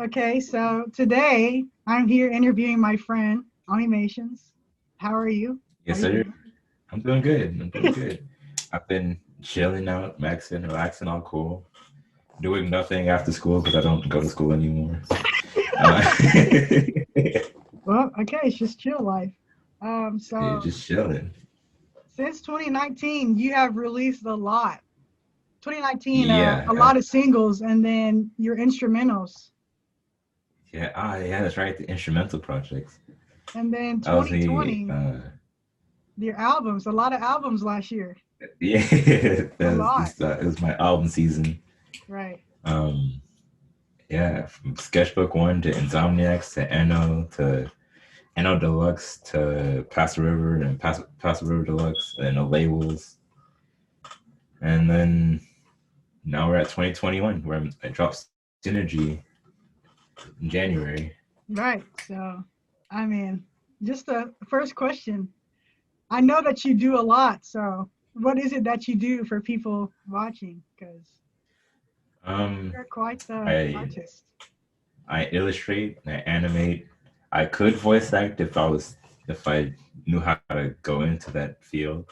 Okay, so today I'm here interviewing my friend, OnmiMations. How are you? How Yes, you sir. doing? I'm doing good. I'm doing good. I've been chilling out, maxing, relaxing, all cool. Doing nothing after school because I don't go to school anymore. Uh, Well, okay, it's just chill life. yeah, So just chilling. since 2019, you have released a lot. 2019, Yeah, a lot of singles, and then your instrumentals, yeah. That's right. The instrumental projects. and then That was me. 2020, your albums. A lot of albums last year. Yeah, A that was lot, just. It was my album season. right? Um, yeah, from Sketchbook One to Insomniacs to NO Deluxe to Pass the River and Pass the River Deluxe and no labels. And then now we're at 2021 where I dropped Synergy in January. Right. So, I mean, just the first question. I know that you do a lot. So, what is it that you do for people watching? Because Um, you're quite the I artist. I illustrate, I animate. I could voice act if I knew how to go into that field.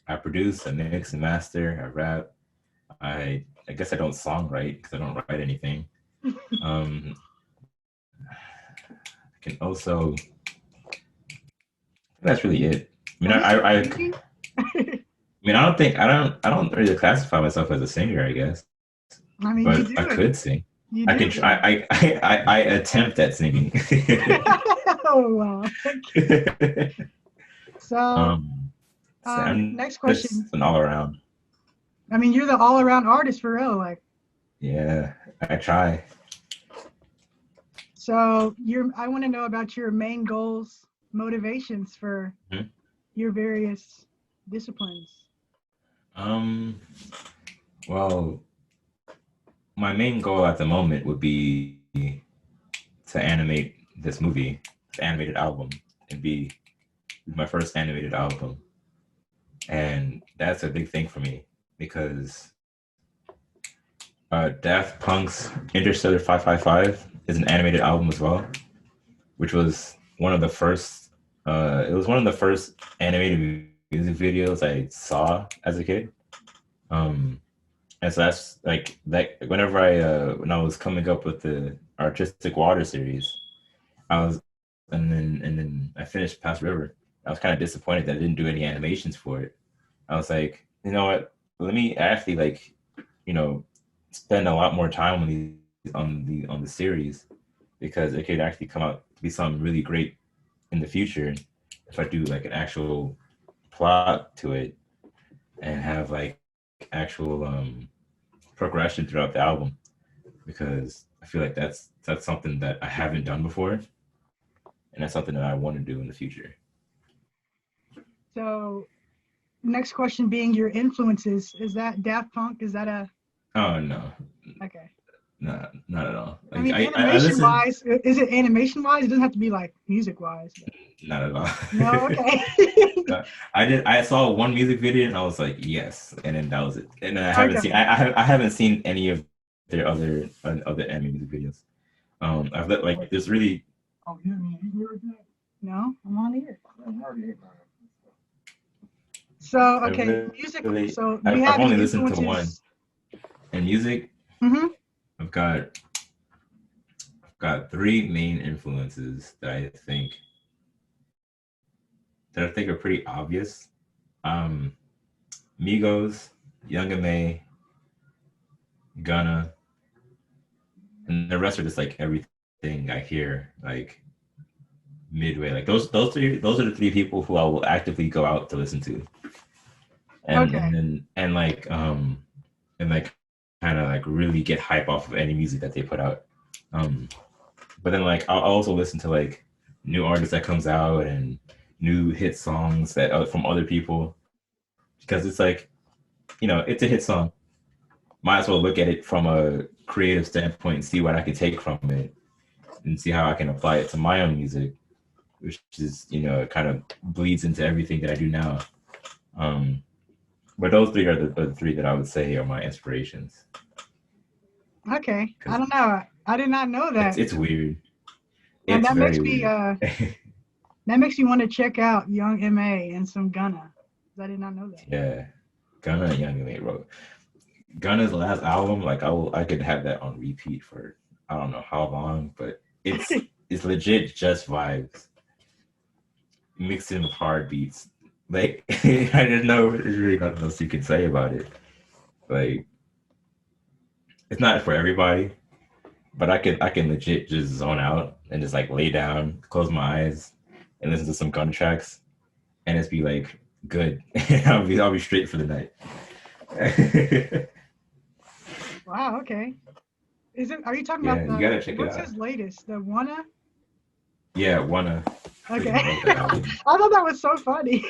I produce, I mix and master, I rap. I guess I don't songwrite because I don't write anything. Um, I can also that's really it. I mean, Have you been I singing? mean, I don't really classify myself as a singer, I guess, I but mean, you I do could it. sing. I You can do, try. yeah. I attempt at singing. Oh, wow. Okay. So, So I'm next just question. an all around. I mean, you're the all-around artist for real. Like, Yeah, I try. so I want to know about your main goals, motivations for Mhm. your various disciplines. Um, well, my main goal at the moment would be to animate this movie, this animated album, and be my first animated album. And that's a big thing for me because Daft Punk's Interstellar 555 is an animated album as well, which was one of the first. It was one of the first animated music videos I saw as a kid. Um, and so that's like that. Whenever when I was coming up with the Artistic Water series, I was and then I finished Past River. I was kind of disappointed that I didn't do any animations for it. I was like, you know what? Let me actually like, you know, spend a lot more time on the series because it could actually come out to be something really great in the future if I do like an actual plot to it and have like actual progression throughout the album because I feel like that's something that I haven't done before and that's something that I want to do in the future. So, next question being your influences. Is that Daft Punk? Is that a Oh no, okay? not at all. I Like mean, I animation listen, wise, is it animation wise? It doesn't have to be like music wise, but not at all. no, okay. I saw one music video and I was like yes, and then that was it. And then Okay. I haven't seen any of their other anime music videos. I've let like there's really Oh, yeah, man, you heard that? No, I'm on here. So, okay, music. So, do you I've have only any listened to one. influences? And music, Mm-hmm. I've got I've got three main influences that I think are pretty obvious. Um, Migos, Young and May, Gunna, and the rest are just like everything I hear like midway. Like those are the three people who I will actively go out to listen to, Okay. and like kind of like really get hype off of any music that they put out. Um, but then like I'll also listen to like new artists that comes out and new hit songs that from other people because it's like it's a hit song. Might as well look at it from a creative standpoint and see what I can take from it and see how I can apply it to my own music, which is it kind of bleeds into everything that I do now. Um, but those three are the three that I would say are my inspirations. Okay. I because don't know. I did not know it's that. it's weird. And It's very weird. that makes me want to check out Young M.A. and some Gunna. 'Cause I did not know Yeah, Gunna and Young M.A. wrote Gunna's last album. Like I could have that on repeat for I don't know how long, but that. it's legit just vibes mixed in with hard beats. Like I didn't know there's really nothing else you can say about it. Like it's not for everybody, but I can legit just zone out and just like lay down, close my eyes, and listen to some gun tracks, and it's be like good. I'll be straight for the night. Wow. Okay. Is it? Are you talking about Yeah, you gotta the? check it What's out. his latest? The Wanna? Yeah, wanna Okay. freaking love that album. I thought that was so funny.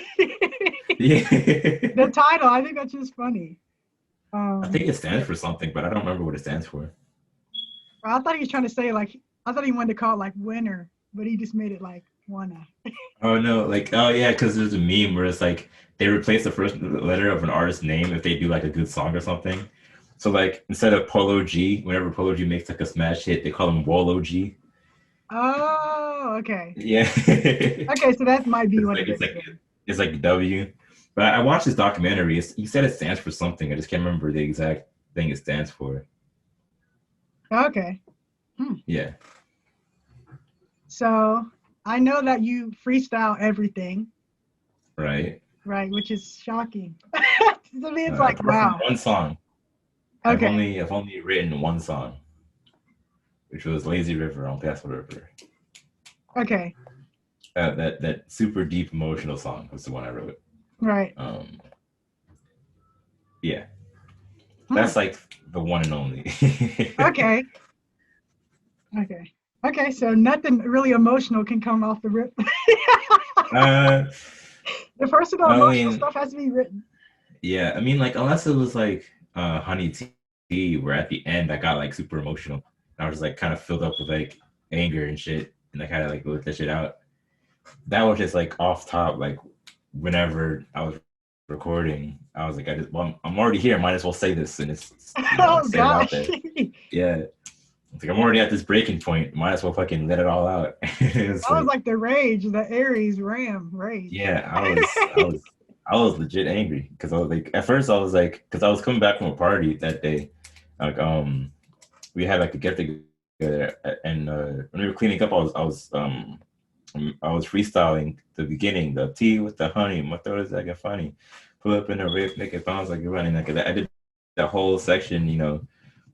Yeah, The title. I think that's just funny. I think it stands Yeah. for something, but I don't remember what it stands for. I thought he was trying to say like. I thought he wanted to call it like winner, but he just made it like Wanna. Oh no, like oh yeah, because there's a meme where it's like they replace the first letter of an artist's name if they do like a good song or something. So like instead of Polo G, whenever Polo G makes like a smash hit, they call him Wolo G. Oh, okay. Yeah, Okay, so that might be it's what like it it's is like then. it's like W. But I watched this documentary. He said it stands for something. I just can't remember the exact thing it stands for. Okay. Hmm. Yeah, So I know that you freestyle everything, right. right? Which is shocking. To me, it's like, Apart from wow. one song, I've Okay. only I've only written one song, which was Lazy River on Paso River. Okay. That super deep emotional song was the one I wrote. Right. Um, yeah, Hmm. that's like the one and only. Okay. Okay. Okay. So nothing really emotional can come off the rip. uh, The personal I emotional mean, stuff has to be written. yeah, I mean, like unless it was like Honey Tea, where at the end I got like super emotional. I was like kind of filled up with like anger and shit, and I kind of like let that shit out. That was just like off top, like whenever I was recording, I was like, well, I'm already here, might as well say this, and it's Oh say it out gosh. there. Yeah, it's like I'm already at this breaking point, might as well fucking let it all out. It's That was like, like the rage, the Aries Ram rage. yeah, I was legit angry because I was like, at first I was like, because I was coming back from a party that day, like we had like a get together, and when we were cleaning up, I was freestyling the beginning, the tea with the honey. My throat is acting funny. Pull up in the rip, make it bounce like you're running. Like that. I did that whole section,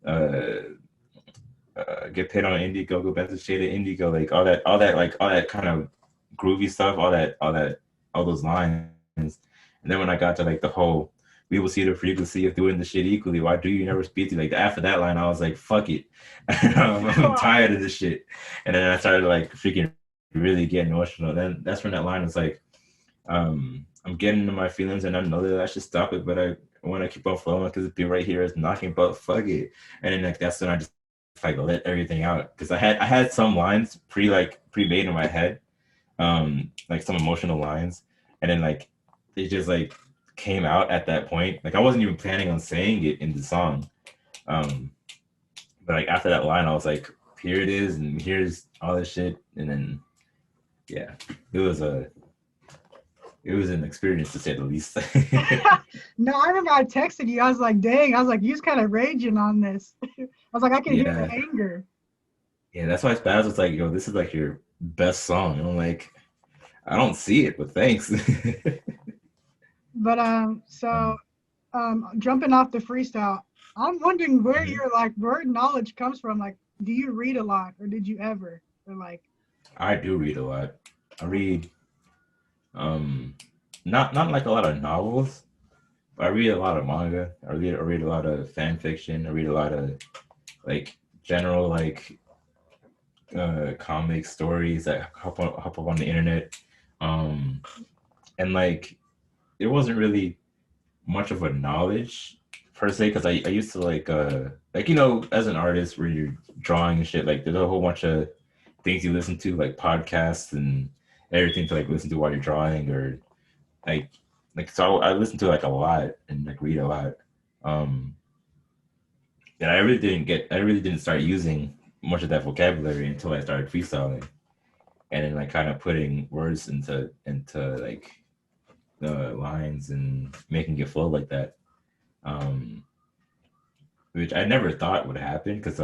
uh, get paid on Indigo, go back to shaded Indigo, like all that kind of groovy stuff, all those lines. And then when I got to like the whole, we will see the frequency of doing the shit equally. Why do you never speak to like after that line? I was like, fuck it, I'm tired of this shit. And then I started like freaking really getting emotional. Then that's when that line was like, I'm getting into my feelings and I know that I should stop it, but I want to keep on flowing because it be right here is knocking, but fuck it. And then like that's when I just like let everything out because I had some lines pre-made in my head, like some emotional lines, and then like it just like came out at that point. Like I wasn't even planning on saying it in the song, um, but like after that line, I was like, here it is, and here's all this shit, and then yeah, it was a it was an experience to say the least. No, I remember I texted you. I was like, dang, I was like, you's kind of raging on this. I was like, I can hear the Yeah, anger. yeah, that's why Spaz was like, yo, this is like your best song. And I'm like, I don't see it, but thanks. But so um, jumping off the freestyle, I'm wondering where mhm. your like word knowledge comes from. Like, do you read a lot, or did you ever? Or like, I do read a lot. I read um not like a lot of novels, but I read a lot of manga. I read a lot of fan fiction. I read a lot of like general like comic stories that hop up on the internet. Um and like it wasn't really much of a knowledge per se because I used to like as an artist where you're drawing and shit, like there's a whole bunch of things you listen to, like podcasts and everything to like listen to while you're drawing, or like so I listen to like a lot and like read a lot. um that I really didn't start using much of that vocabulary until I started freestyling, and then like kind of putting words into like the lines and making it flow like that. Um, which I never thought would happen because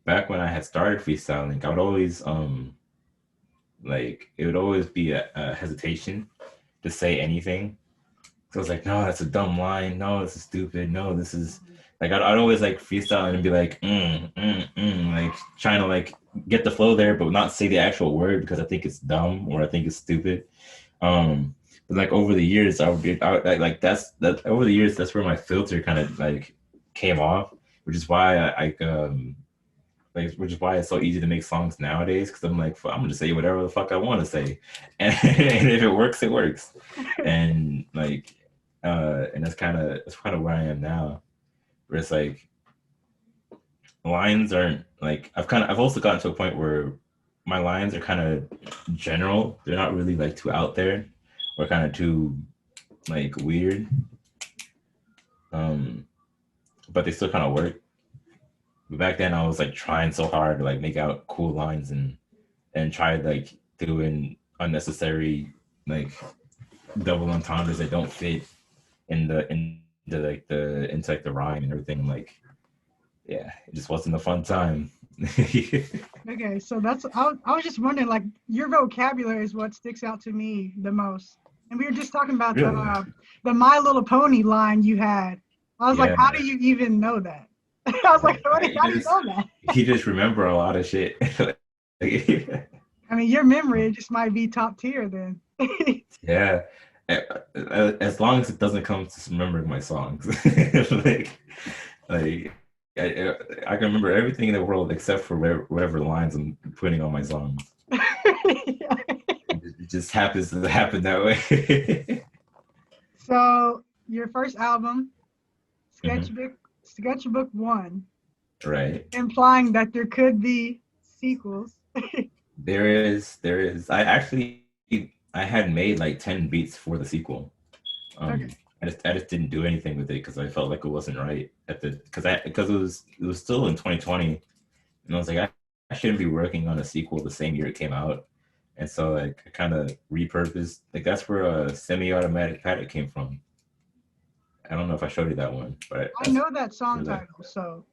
back when I had started freestyling, I would always like it would always be a hesitation to say anything. So I was like, no, that's a dumb line. No, this is stupid. No, this is like I'd always like freestyle and be like, like trying to like get the flow there, but not say the actual word because I think it's dumb or I think it's stupid. But like over the years, like that over the years, that's where my filter kind of like came off, which is why which is why it's so easy to make songs nowadays because I'm like, I'm gonna just say whatever the fuck I want to say, and if it works, it works, and like, and that's kind of where I am now, where it's like lines aren't like I've also gotten to a point where my lines are kind of general. They're not really like too out there or kind of too like weird, um, but they still kind of work. But back then, I was like trying so hard to like make out cool lines and tried like doing unnecessary like double entendres that don't fit into like the rhyme and everything. Like, yeah, it just wasn't a fun time. Okay, so I was just wondering, like, your vocabulary is what sticks out to me the most. And we were just talking about Really? the My Little Pony line you had. I was like, Yeah. how do you even know that? I was like, how do you know that? You just remember a lot of shit. I mean, your memory just might be top tier then. Yeah. As long as it doesn't come to remembering my songs. like like I can remember everything in the world except for whatever lines I'm putting on my songs. It just happens to happen that way. So your first album, Mhm. Sketchbook One, Right. implying that there could be sequels. There is. I had made like 10 beats for the sequel. Um, Okay. I just didn't do anything with it because I felt like it wasn't right at the because it was still in 2020 and I was like I shouldn't be working on a sequel the same year it came out. And so like I kind of repurposed like that's where a semi-automatic paddock came from. I don't know if I showed you that one, but I know that where song the title, so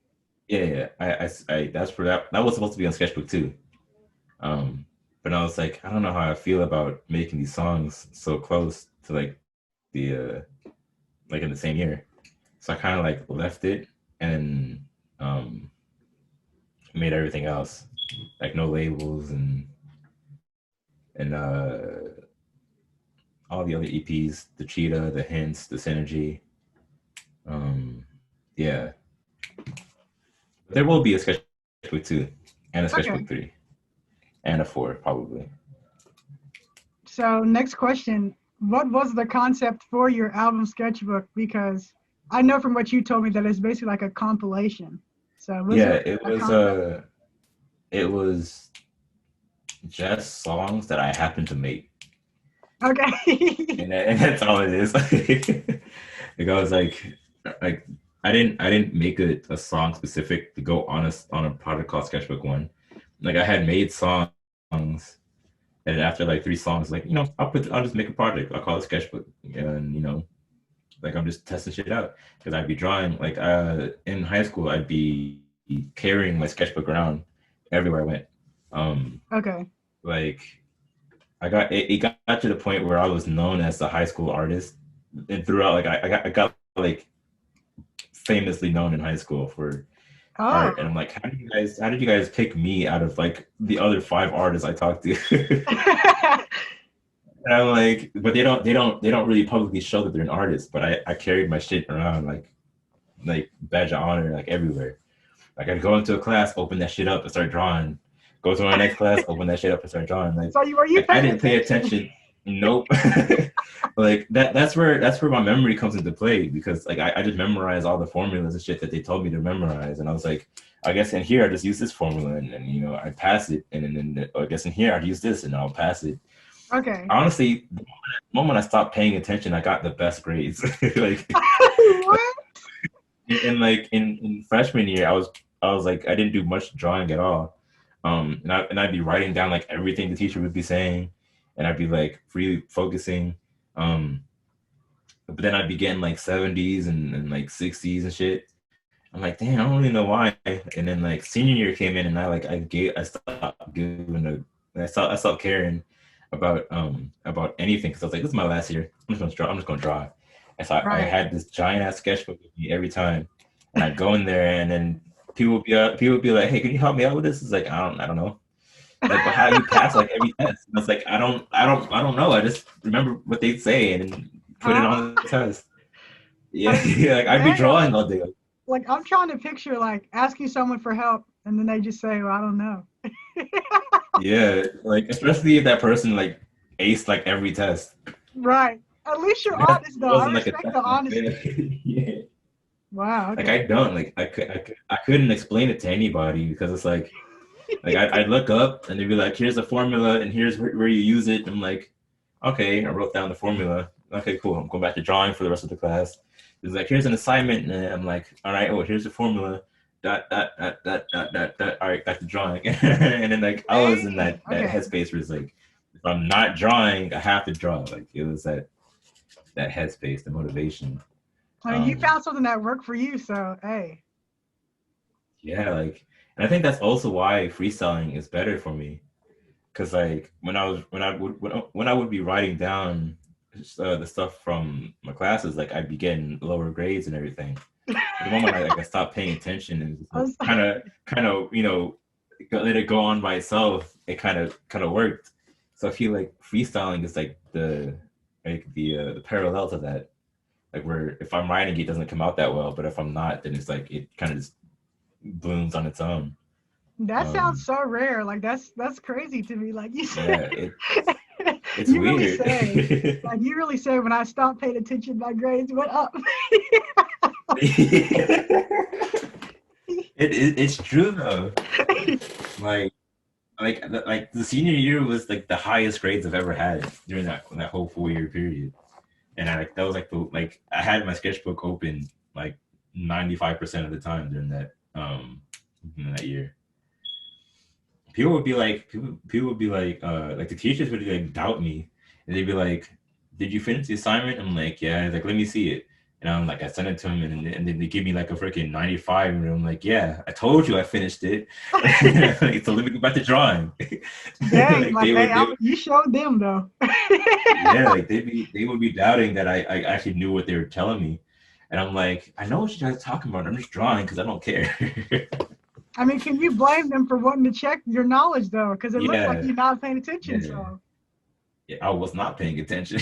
yeah, yeah. That's where that was supposed to be on Sketchbook too. Um, but I was like, I don't know how I feel about making these songs so close to like the like in the same year. So I kind of like left it and made everything else like no labels and all the other EPs, the Cheetah, the Hints, the Synergy. Um, yeah, there will be a sketchbook 2 and a okay. sketchbook 3 and a 4 probably. So next question, what was the concept for your album sketchbook? Because I know from what you told me that it's basically like a compilation. So was Yeah, there a concept? it was just songs that I happened to make. Okay. And that's all it is. Like I was like I didn't make a song specific to go on a project called Sketchbook One. Like I had made songs, and after like 3 songs, like I'll just make a project. I'll call it Sketchbook, and like I'm just testing shit out because I'd be drawing like in high school I'd be carrying my sketchbook around everywhere I went. Okay. Like it got to the point where I was known as the high school artist, and throughout like I got like famously known in high school for Oh. art, and I'm like, how did you guys pick me out of like the other 5 artists I talked to? And I'm like, but they don't really publicly show that they're an artist, but I carried my shit around like badge of honor like everywhere. Like I'd go into a class, open that shit up and start drawing. Go to my next class, open that shit up and start drawing. So you were you Like I paying didn't pay attention? attention. Nope. Like that's where my memory comes into play because like I just memorize all the formulas and shit that they told me to memorize. And I was like, I guess in here I just use this formula and I pass it. And then I guess in here I'd use this and I'll pass it. Okay. Honestly, the moment I stopped paying attention, I got the best grades. Like What? and like in freshman year, I was like I didn't do much drawing at all. I'd be writing down like everything the teacher would be saying, and I'd be like really focusing. Um, but then I'd be getting like 70s and like 60s and shit. I'm like, damn, I don't really know why. And then like senior year came in, and I stopped giving I stopped caring about anything because I was like, this is my last year. I'm just gonna draw. And so I Right. had this giant ass sketchbook with me every time, and I'd go in there, and then people would be like, hey, can you help me out with this? It's like I don't know. Like, but how you pass like every test? And I was like, I don't know. I just remember what they'd say and then put it Huh? on the test. I Yeah, mean, like I'd be damn. drawing all day. Like I'm trying to picture like asking someone for help and then they just say, well, I don't know. Yeah, like especially if that person like aced like every test. Right. At least you're That honest though. I wasn't like a respect the test I honesty. failed. Yeah. Wow. Like Okay. I don't like I couldn't explain it to anybody because it's like I'd look up and they'd be like, here's a formula and here's where you use it. I'm like, okay, I wrote down the formula. Okay, cool. I'm going back to drawing for the rest of the class. It's like, here's an assignment. And I'm like, all right, oh, here's the formula. Dot, dot, dot, dot, dot, dot, dot. All right, back to drawing. And then like I was in Dang. that Okay. headspace where it's like, if I'm not drawing, I have to draw. Like it was that headspace, the motivation. I mean, you Um, found something that worked for you, so hey. yeah, like, and I think that's also why freestyling is better for me. Cause like when I would be writing down the stuff from my classes, like I'd be getting lower grades and everything. But the moment I stopped paying attention and just I like was, kind of let it go on by itself, it kind of worked. So I feel like freestyling is like the parallel to that. Like where if I'm writing, it doesn't come out that well, but if I'm not, then it's like it kind of just blooms on its own. that sounds Um, so rare. Like that's crazy to me. Like you said, yeah, it's you really weird. say, like you really say, when I stopped paying attention, my grades went up. It's true though. Like like the senior year was like the highest grades I've ever had during that whole 4 year period, and that was like I had my sketchbook open like 95% of the time during that year. People would be like the teachers would like doubt me, and they'd be like, "Did you finish the assignment?" I'm like, "Yeah." He's like, "Let me see it." And I'm like, I sent it to him, and then they give me like a freaking 95, and I'm like, "Yeah, I told you I finished it." Like, so let me go back to drawing. Dang, Like like hey, they would, you showed them though. yeah, like they would be doubting that I actually knew what they were telling me, and I'm like, I know what you guys are talking about. I'm just drawing because I don't care. I mean, can you blame them for wanting to check your knowledge though? Because it looks like Yeah, you're not paying attention. yeah, So, yeah. I was not paying attention.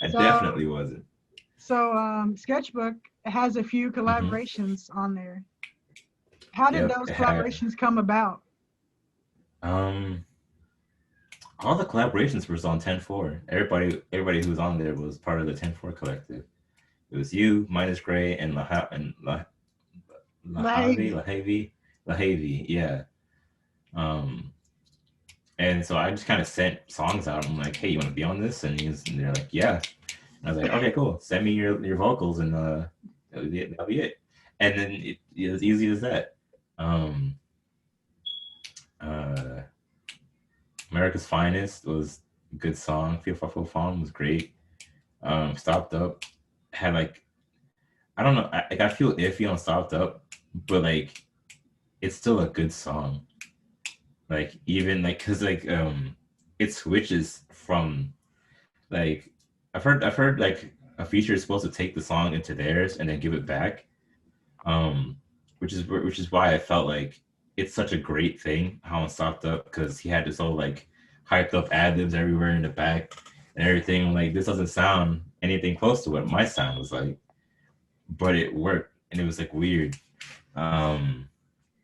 I so, definitely wasn't. Sketchbook has a few Hmm. collaborations on there. How did Yep, those it had. collaborations come about? Um, all the collaborations was on 10-4. Everybody who was on there was part of the 10-4 collective. It was you, Minus Gray, and Like, Lahavi. Yeah. Um, and so I just kind of sent songs out. I'm like, hey, you want to be on this? And they're like, yeah. And I was like, okay, cool. Send me your vocals, and that'll be it. And then it was easy as that. Um, uh, America's Finest was a good song. Feel for Full Fawn was great. Stopped Up had like I don't know. I feel iffy on Stopped Up, but like it's still a good song. Like even like because it switches from like I've heard like a feature is supposed to take the song into theirs and then give it back. Um, which is why I felt like it's such a great thing how it stopped up because he had this whole like hyped up ad libs everywhere in the back and everything. I'm like, this doesn't sound anything close to what my sound was like, but it worked and it was like weird. Um,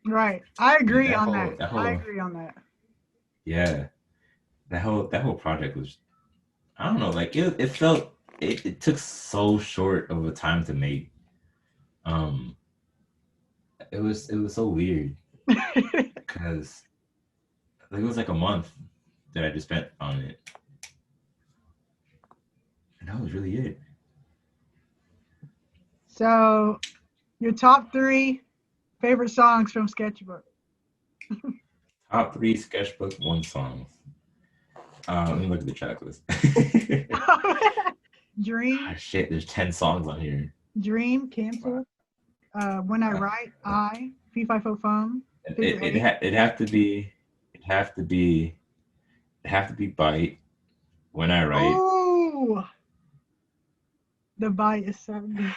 right. I yeah, agree that on whole that. that I whole agree on that. yeah that whole project was I don't know like it felt it took so short of a time to make. Um, it was so weird because like, it was like a month that I just spent on it, and that was really it. So, your top three favorite songs from Sketchbook. Top three sketchbook one songs. Let me look at the track list. Dream, Shit, there's 10 songs on here. Dream, Wow. Cancel. When I Write, I, Fee Fi Fo Fum, Figure Eight. It'd have to be, it'd have to be, it'd have to be Bite, When I Write. Oh, the bite is so good.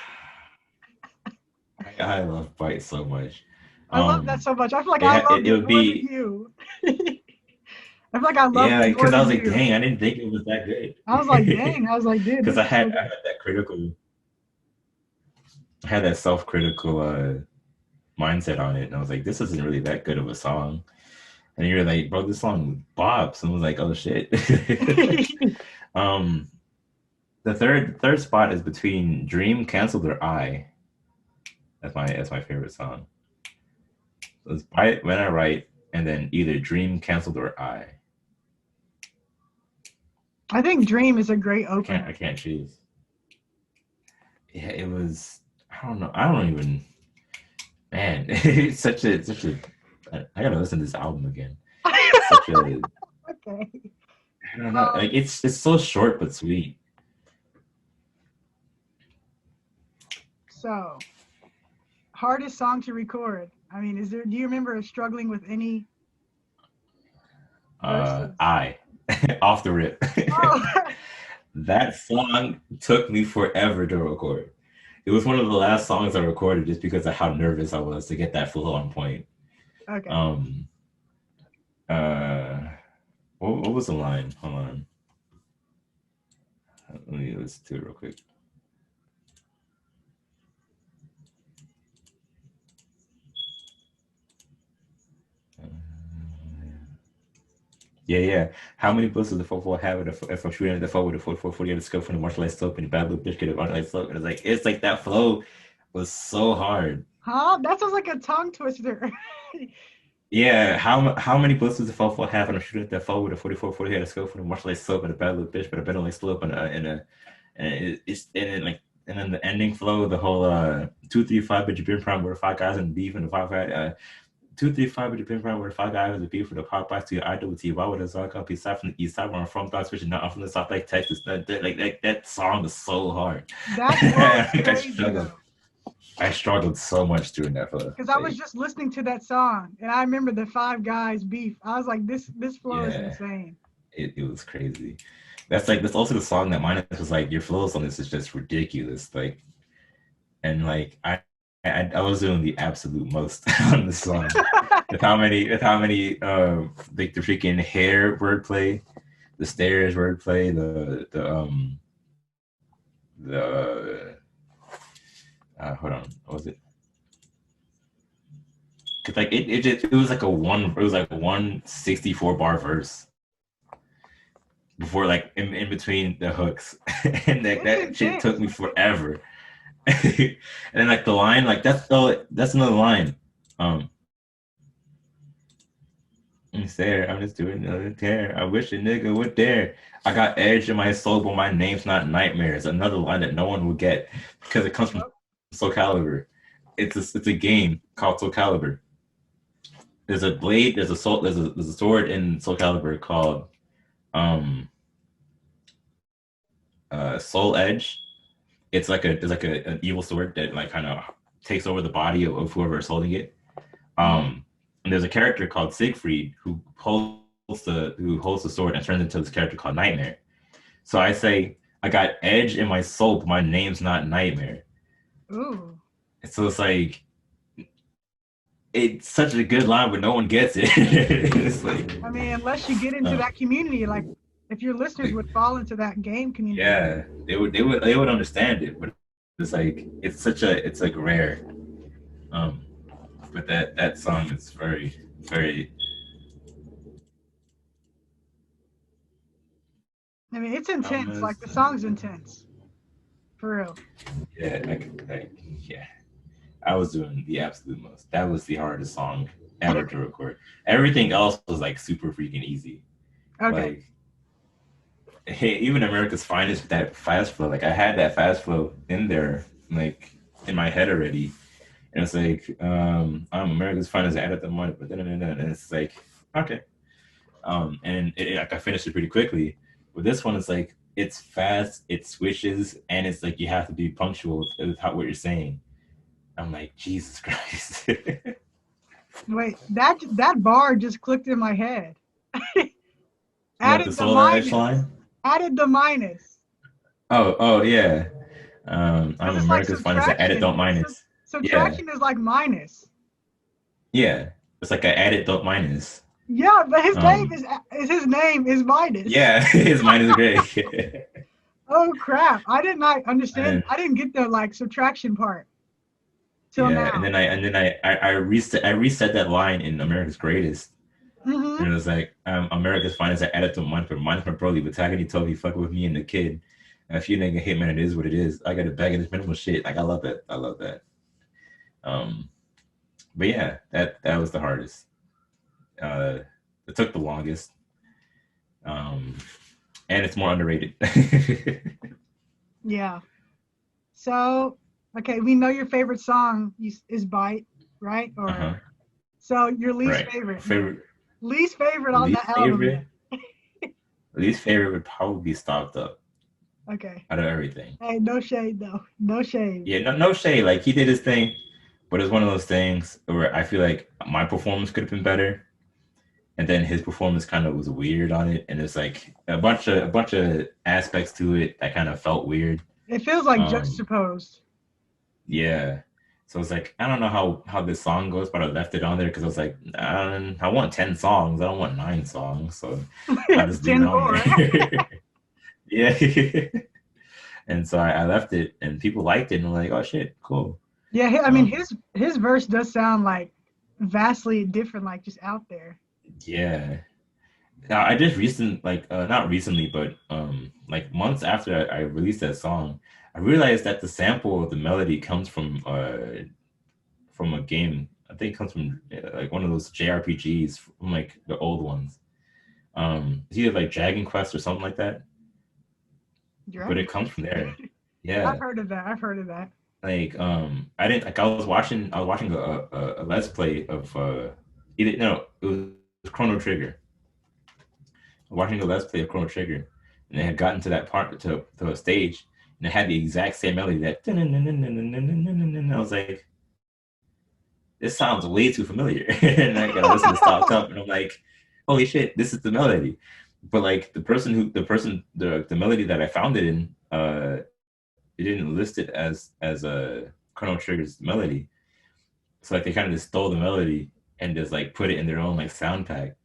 I love Bite so much. I love that so much. I feel like It, I it, loved it it would more than be, you. I feel like I loved yeah, it more because I was than like, you. dang, I didn't think it was that good. I was like, dang. I was like, dude, Because this is so I good. had that critical, I had that self-critical mindset on it, and I was like, this isn't really that good of a song. And you're like, bro, this song bops, and I was like, oh shit. um, the third spot is between Dream, Canceled, or I. That's my favorite song. So it's Bite, When I Write, and then either Dream, Canceled, or I. I think Dream is a great I opener. can't choose. Yeah, it was. I don't know. I don't even. Man, it's such a. I gotta listen to this album again. It's such a. Okay. I don't know. Like it's so short but sweet. So, hardest song to record. I mean, is there? Do you remember struggling with any verses? I off the rip. Oh, That song took me forever to record. It was one of the last songs I recorded just because of how nervous I was to get that flow on point. okay. Um, uh, what was the line? Hold on. Let me listen to it real quick. Yeah. How many bullets does the 4-4 have if I'm shooting at the 4 with a 44 at the scope from the martial light slope and the bad little bitch get a martial light slope? And it's like that flow was so hard. Huh? That sounds like a tongue twister. Yeah, how many bullets does the 4-4 have? And I'm shooting at that 4 with a 44 at a scope from the martial light slope and a bad little bitch, but a better light slope and then the ending flow, the whole 235 but you've been prime with 5 guys and beef and the 5 guy 235 but you've been prime with 5 guys and the beef with the Popeyes to your IWT. Why would a Zog up east side from the east side where I'm from, thought switching not from the south like Texas? That song is so hard. That flow is I crazy struggled. though. I struggled so much doing that flow. Because I was just listening to that song and I remember the Five Guys beef. I was like, this flow is Yeah, insane. it was crazy. That's also the song that mine was like, your flows on this is just ridiculous. Like, and like I was doing the absolute most on this song. with how many like the freaking hair wordplay, the stairs wordplay, the hold on, what was it? Cause like it was like it was like 164 bar verse before like in between the hooks, and that shit took me forever. And then like the line, like that's another line. It's there. I'm just doing another tear. I wish a nigga would dare. I got edge in my soul, but my name's not nightmare. It's another line that no one will get because it comes from Soul Calibur. It's a game called Soul Calibur. There's a blade. There's a sword in Soul Calibur called um Soul Edge. It's like an evil sword that like kind of takes over the body of whoever is holding it. And there's a character called Siegfried who holds the sword and turns into this character called Nightmare. So I say, I got edge in my soul, but my name's not Nightmare. Ooh. So it's like, it's such a good line, but no one gets it. It's like, I mean, unless you get into that community, like if your listeners would fall into that game community. Yeah, they would understand it, but it's like it's like rare. But that song is very, very. I mean, it's intense. Like the song's intense, for real. Yeah, yeah. I was doing the absolute most. That was the hardest song ever to record. Everything else was like super freaking easy. Okay. Like, hey, even America's Finest with that fast flow. Like I had that fast flow in there. Like in my head already. And it's like, I'm America's Finest at the moment, but then and it's like, okay. And like I finished it pretty quickly. But this one is like, it's fast, it switches, and it's like you have to be punctual with what you're saying. I'm like, Jesus Christ. Wait, that bar just clicked in my head. What, the Added the solar edge minus. line? Added the minus. Oh yeah. I'm Because it's like America's Finest at it subtraction. don't minus. Yeah. Subtraction is like minus. Yeah. It's like an added don't minus. Yeah, but Um, his name is minus. yeah, his minus great. Oh crap! I did not understand. And I didn't get the like subtraction part till yeah, now. I reset that line in America's Greatest. And Hmm. it was like, America's Finest at it don't minus, but minus my brother, but tagging he told me fucking with me and the kid. And if you nigga hit man, it is what it is. I got a bag of this minimal shit. Like I love that. I love that. Um, but yeah, that was the hardest. It took the longest. Um, and it's more underrated. Yeah. So okay, we know your favorite song is "Bite," right? Uh-huh. Or so your least Right. favorite then. Favorite Least favorite on least that album favorite then. least favorite would probably be Stopped Up Okay. out of everything. Hey, no shade though. No shade. Yeah, no shade. Like he did his thing, but it's one of those things where I feel like my performance could have been better. And then his performance kind of was weird on it. And it's like a bunch of aspects to it that kind of felt weird. It feels like Um juxtaposed. yeah. So it's like I don't know how this song goes, but I left it on there because I was like, I want 10 songs. I don't want 9 songs. So I'll just leave it 10 on more. there. Yeah. And so I left it and people liked it and I'm like, oh shit, cool. Yeah, I mean Um, his verse does sound like vastly different, like just out there. yeah. Now I just not recently, but like months after I released that song, I realized that the sample of the melody comes from a game. I think it comes from like one of those JRPGs from like the old ones. It's either like Dragon Quest or something like that, but Dragon it comes from Quest. there. I've Yeah. heard of that. I've heard of that. Like I didn't like I was watching a let's play of either no it was Chrono Trigger. Watching a let's play of Chrono Trigger, and they had gotten to that part to a stage, and it had the exact same melody that I was like, this sounds way too familiar, and I gotta listen to Stopped Up, and I'm like, holy shit, this is the melody. But like the melody that I found it in, it didn't list it as a Chrono Trigger's melody. So like they kind of just stole the melody and just like put it in their own like sound pack.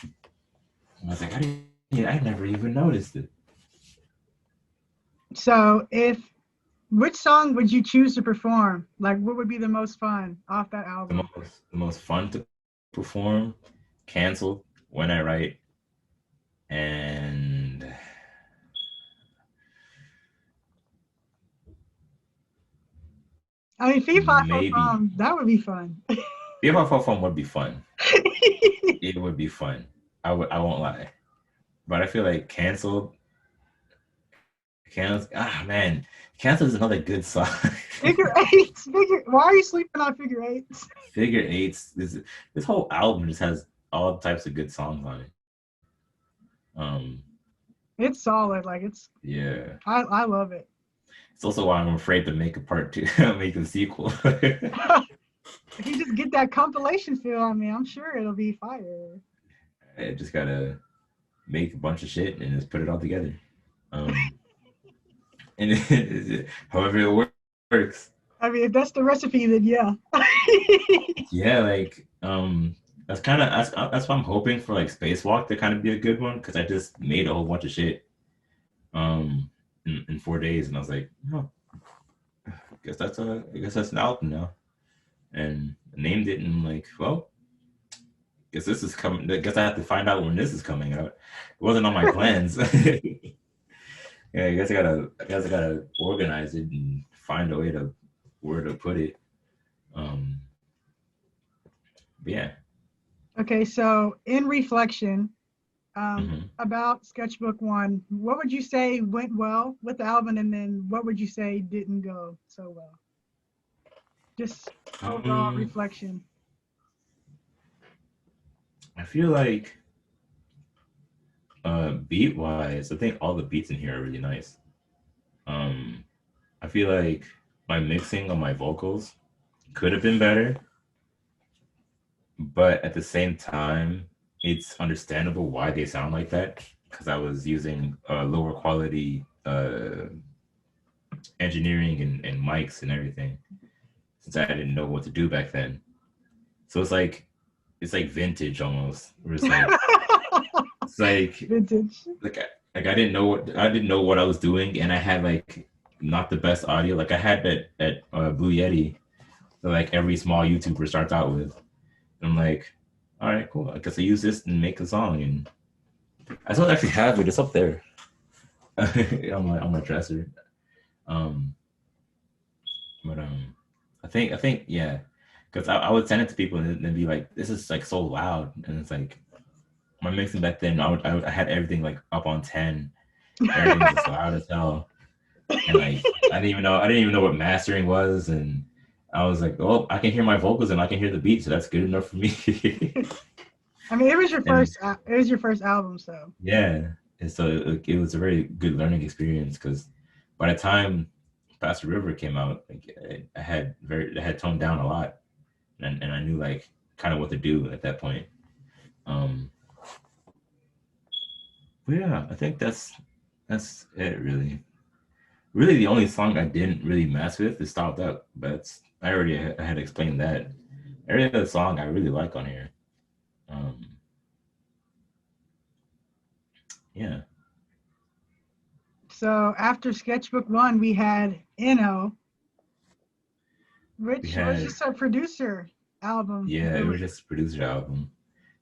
And I was like, I never even noticed it. So if which song would you choose to perform? Like what would be the most fun off that album? The most fun to perform, canceled when I write, and I mean FIFA maybe that would be fun. BFF would be fun. It would be fun. I won't lie, but I feel like man, canceled is another good song. Figure eights. Why are you sleeping on figure eights? Figure eights. This whole album just has all types of good songs on it. Um, It's solid. Like yeah. I love it. It's also why I'm afraid to make a part two, make a sequel. If you just get that compilation feel on me, I'm sure it'll be fire. I just gotta make a bunch of shit and just put it all together. Um, and however it works. I mean, if that's the recipe, then yeah. Yeah, like that's why I'm hoping for like Spacewalk to kind of be a good one because I just made a whole bunch of shit in 4 days and I was like, oh, I guess that's an album now. And named it and I'm like, well, guess this is coming. I guess I have to find out when this is coming out. It wasn't on my plans. Yeah, I guess I gotta organize it and find a way to where to put it. Um, but yeah. Okay, so in reflection, Hmm. about Sketchbook One, what would you say went well with the album, and then what would you say didn't go so well? Just overall Um, reflection. I feel like beat wise, I think all the beats in here are really nice. Um, I feel like my mixing on my vocals could have been better, but at the same time, it's understandable why they sound like that because I was using lower quality engineering and mics and everything since I didn't know what to do back then. So it's like vintage almost. Where it's Vintage. like I didn't know what I was doing, and I had like not the best audio. Like I had that at Blue Yeti that like every small YouTuber starts out with. And I'm like, all right, cool. I guess I use this and make a song, and I still actually have it. It's up there on my dresser. Um, but I think yeah, because I would send it to people and then be like, this is like so loud, and it's like my mixing back then. I had everything like up on 10. Everything was just loud as hell, and like I didn't even know what mastering was, and I was like, oh, I can hear my vocals and I can hear the beat, so that's good enough for me. I mean, it was your And first. It was your first album, so. yeah, and so it was a very good learning experience because by the time Pastor River came out, like I had toned down a lot, and I knew like kind of what to do at that point. Um, but yeah, I think that's it really. Really, the only song I didn't really mess with is "Stopped Up," but I had explained that. Every other song I really like on here. Um, yeah, So after Sketchbook One, we had Inno, we which was had just a producer album, yeah, it was really. just a producer album.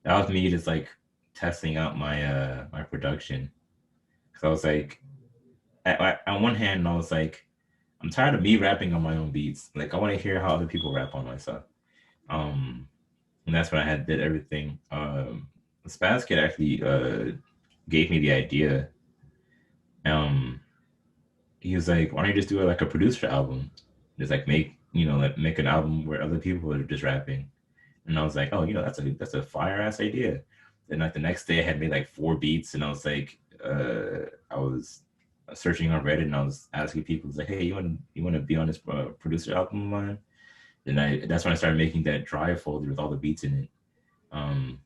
That was me just like testing out my production. Cause I was like, on one hand, I was like, I'm tired of me rapping on my own beats. Like I want to hear how other people rap on my stuff. Um, and that's when I had did everything. Spaz Kid actually gave me the idea. Um, he was like, "Why don't you just do like a producer album? Just like like make an album where other people are just rapping." And I was like, "Oh, that's a fire ass idea." And like the next day, I had made like 4 beats, and I was like, I was searching on Reddit, and I was asking people, I was like, "Hey, you want to be on this producer album of mine?" And that's when I started making that drive folder with all the beats in it. Um,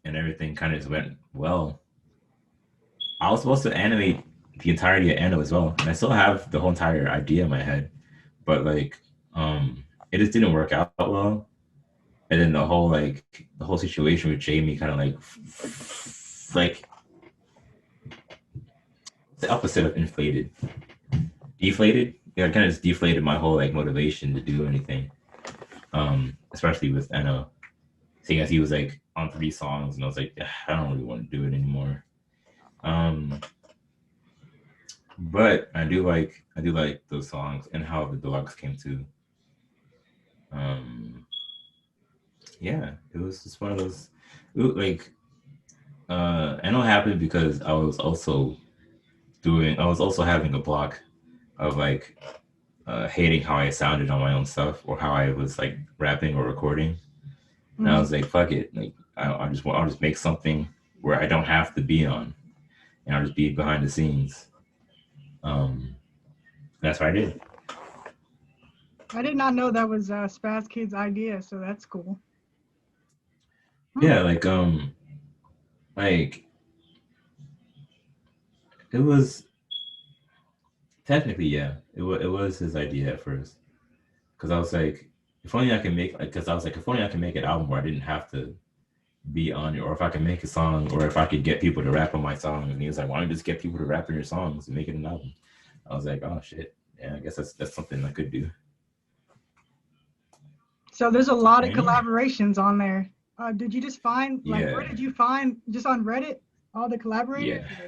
and everything kind of just went well. I was supposed to animate the entirety of Anno as well, and I still have the whole entire idea in my head, but like, it just didn't work out well. And then the whole situation with Jamie kind of like the opposite of inflated, deflated. Yeah, it kind of just deflated my whole like motivation to do anything. Especially with Anno, seeing as he was like on 3 songs, and I was like, I don't really want to do it anymore. Um, but I do like those songs and how the deluxe came to. Um, yeah, it was just one of those like I know it happened because I was also having a block of like hating how I sounded on my own stuff or how I was like rapping or recording. And I Mhm. was like, fuck it. Like I'll just make something where I don't have to be on and I'll just be behind the scenes. That's what I did. I did not know that was Spaz Kid's idea, so that's cool. Hmm. Yeah, like it was technically, yeah, it was his idea at first. Cause I was like, if only I can make like, cause I was like, if only I can make an album where I didn't have to be on it, or if I can make a song, or if I could get people to rap on my songs. And he was like, why don't you just get people to rap on your songs and make it an album? I was like, oh shit, yeah, I guess that's something I could do. So there's a lot of And yeah, collaborations on there. Did you just find like where yeah, did you find just on Reddit all the collaborators? yeah.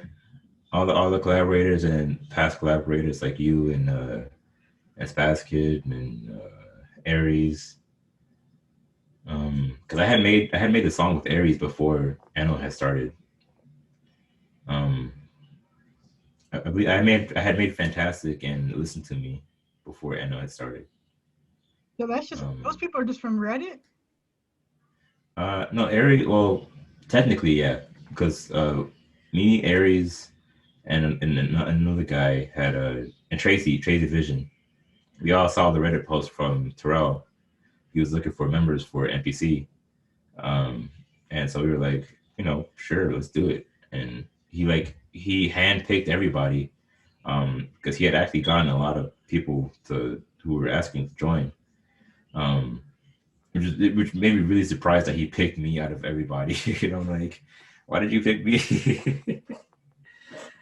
Or? All the collaborators and past collaborators like you and Spaz Kid and Aries. Because I had made the song with Aries before Anno had started. Um, I had made Fantastic and Listen to Me before Anno had started. So that's just those people are just from Reddit. No, Aries. Well, technically, yeah, because me, Aries, and another guy had and Tracy Vision. We all saw the Reddit post from Terrell. He was looking for members for NPC, um, and so we were like, sure, let's do it. And he handpicked everybody because he had actually gotten a lot of people who were asking to join. Um, which made me really surprised that he picked me out of everybody. I'm like, why did you pick me?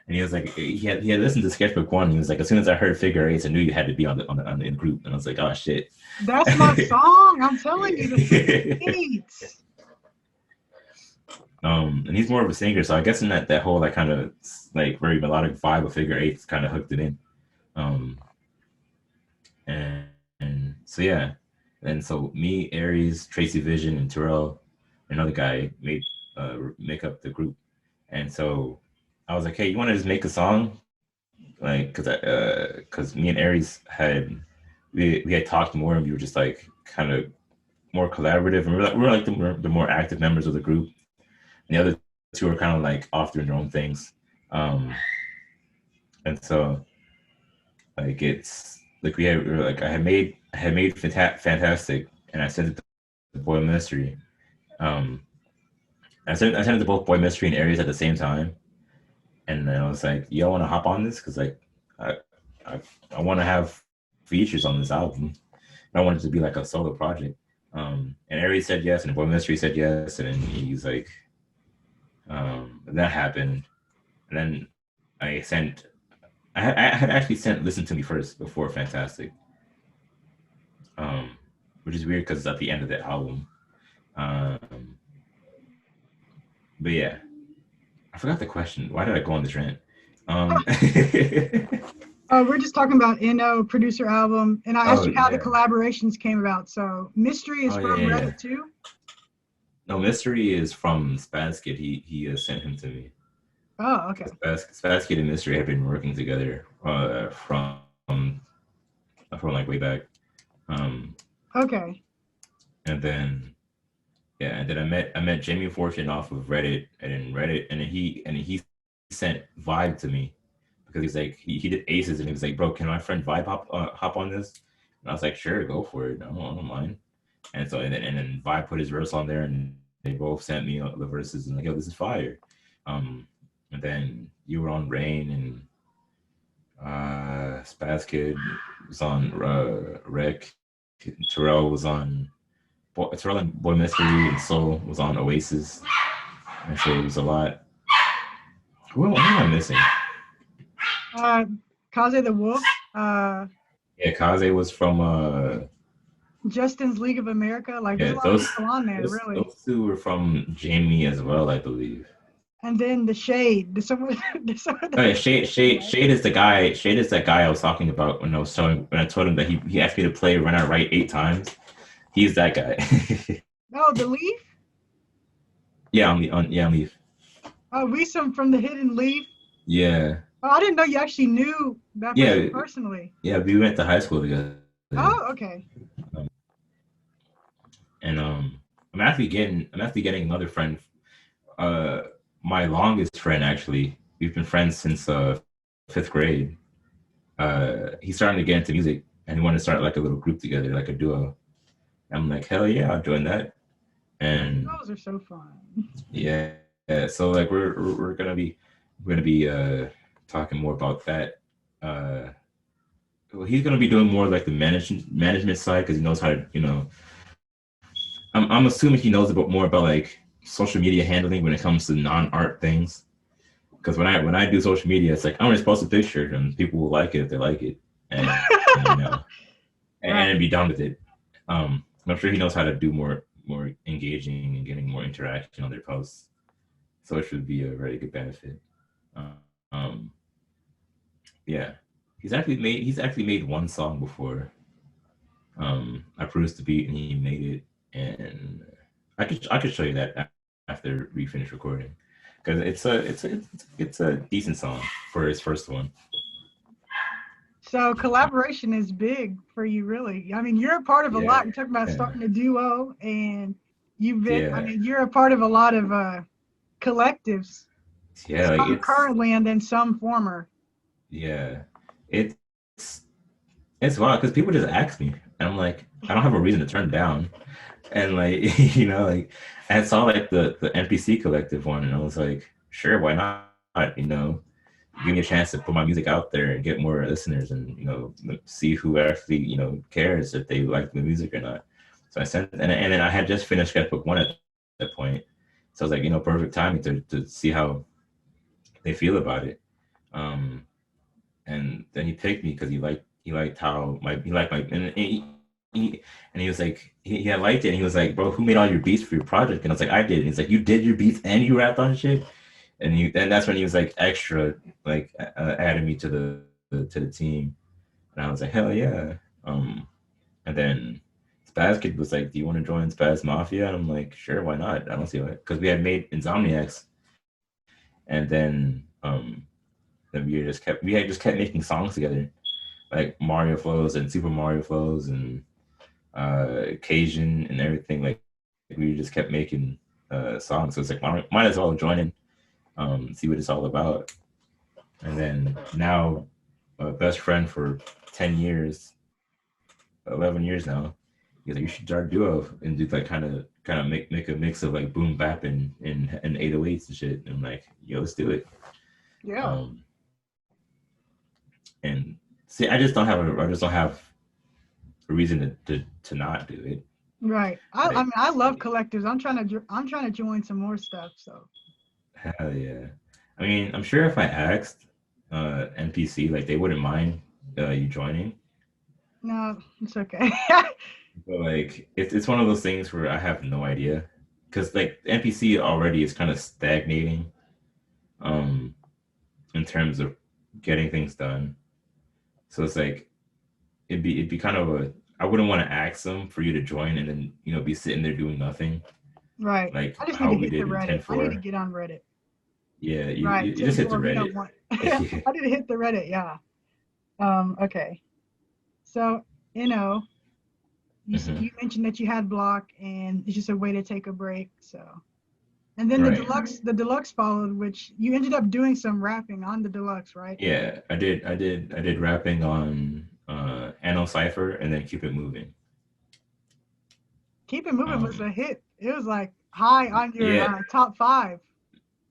And he was like, he had listened to Sketchbook One. And he was like, as soon as I heard figure eights, I knew you had to be on the in group. And I was like, oh shit. That's my song. I'm telling you, the figure eights. And he's more of a singer, so I guess in that whole like kind of like very melodic vibe of figure eights kind of hooked it in. Um, and so yeah, and so me, Aries, Tracy Vision, and Terrell, another guy make up the group. And so I was like, hey, you want to just make a song? Like, because me and Aries we had talked more, and we were just like kind of more collaborative, and we're like the more active members of the group. And the other two are kind of like off doing their own things. And so like it's like I had made fantastic, and I sent it to Boy Mystery. Um, I sent it to both Boy Mystery and Aries at the same time, and then I was like, "Y'all want to hop on this? Because like I I, I want to have features on this album. I want it to be like a solo project." And Aries said yes, and Boy Mystery said yes, and then he's like, that happened, and then I sent. I had actually sent "Listen to Me" first before Fantastic, um, which is weird because it's at the end of the album. Um, but yeah, I forgot the question. Why did I go on this rant? Um, We're just talking about producer album, and I asked oh you how the yeah. collaborations came about. So Mystery is Oh from yeah. Reddit too. No, Mystery is from Spazkid. He sent him to me. Oh, okay. Spazkid and Mystery have been working together from like way back. Um, Okay. and then yeah, and then I met Jamie Fortune off of Reddit, and he sent Vibe to me because he's like he did Aces, and he was like, bro, can my friend Vibe hop on this? And I was like, sure, go for it. I don't mind. And so and then Vibe put his verse on there, and they both sent me the verses, and like, yo, this is fire. And then you were on Rain, and Spaz Kid was on Rec. Terrell was on Terrell and Boy Mystery, and Soul was on Oasis. And so it was a lot. Who am I missing? Uh, Kaze the Wolf. Yeah, Kaze was from Justin's League of America. Like, there's a yeah, lot of people on there, really. those two were from Jamie as well, I believe. And then the Shade. Did someone? Did someone Oh yeah, Shade is the guy. Shade is that guy I was talking about when I told him that he asked me to play Run Out Right 8 times. He's that guy. Oh, the Leaf. Yeah, I'm Leaf. Oh, Reesum from the Hidden Leaf. Yeah. Oh, I didn't know you actually knew that person Yeah, personally. yeah. We went to high school together. Oh, okay. Um, and I'm actually getting another friend. Uh, my longest friend actually. We've been friends since fifth grade. He's starting to get into music, and he wanted to start like a little group together, like a duo. I'm like, hell yeah, I'll join that. And Those are so fun. yeah, yeah. So like we're gonna be talking more about that. Uh, well, he's gonna be doing more like the management side because he knows how to, I'm assuming he knows about more about like social media handling when it comes to non-art things. Because when I do social media, it's like I'm gonna post a picture and people will like it if they like it, and and be done with it. I'm sure he knows how to do more engaging and getting more interaction on their posts. So it should be a very good benefit. Um, yeah, he's actually made one song before. I produced the beat and he made it, and I could show you that after we finish recording because it's a decent song for his first one. So collaboration is big for you, really. I mean, you're a part of a lot. You're Yeah, talking about starting a duo, and you've been. I yeah, mean, you're a part of a lot of collectives, yeah. Like some currently and then some former. yeah, it's it's wild because people just ask me, and I'm like, I don't have a reason to turn it down. And like, like I saw like the NPC collective one, and I was like, sure, why not? Give me a chance to put my music out there and get more listeners, and see who actually cares if they like the music or not. So I sent, and then I had just finished sketchbook one at that point, so I was like, perfect timing to see how they feel about it. Um, and then he picked me because he liked how he liked my and he was like he had liked it, and he was like, bro, who made all your beats for your project? And I was like, I did. And he's like, you did your beats and you rapped on shit. And that's when he was like extra like adding me to the team, and I was like, hell yeah. And then Spaz Kid was like, do you want to join Spaz Mafia? And I'm like, sure, why not? I don't see why, because we had made Insomniacs, and then we had just kept making songs together, like Mario flows and Super Mario flows and Cajun and everything. Like we just kept making songs. So it's like might as well join in, see what it's all about. And then now, best friend for 10 years, 11 years now. He's like, you should start a duo and do like kind of make a mix of like boom bap and 808s and shit. And I'm like, yo, let's do it. Yeah. Um, and see, I just don't have a reason to not do it. Right. I Like, mean, I love collectives. I'm trying to join some more stuff. So hell yeah. I mean, I'm sure if I asked NPC, like they wouldn't mind you joining. no, it's okay. But like it's one of those things where I have no idea. Because like the NPC already is kind of stagnating um in terms of getting things done. So it's like it'd be kind of a I wouldn't want to ask them for you to join and then be sitting there doing nothing Right. like I just need how to we hit the did in Reddit. I need to 10-4. get on Reddit. Yeah, you, Right. you just hit the 10-4 Reddit. meetup one. Yeah. I need to hit the Reddit. Yeah. Okay. So, you know, Hmm. you mentioned that you had block and it's just a way to take a break. So, and then Right. the deluxe followed, which you ended up doing some rapping on the deluxe, right? Yeah, I did rapping on Anno Cipher and then Keep It Moving. Keep It Moving was Um, a hit. It was like high on your yeah, top five.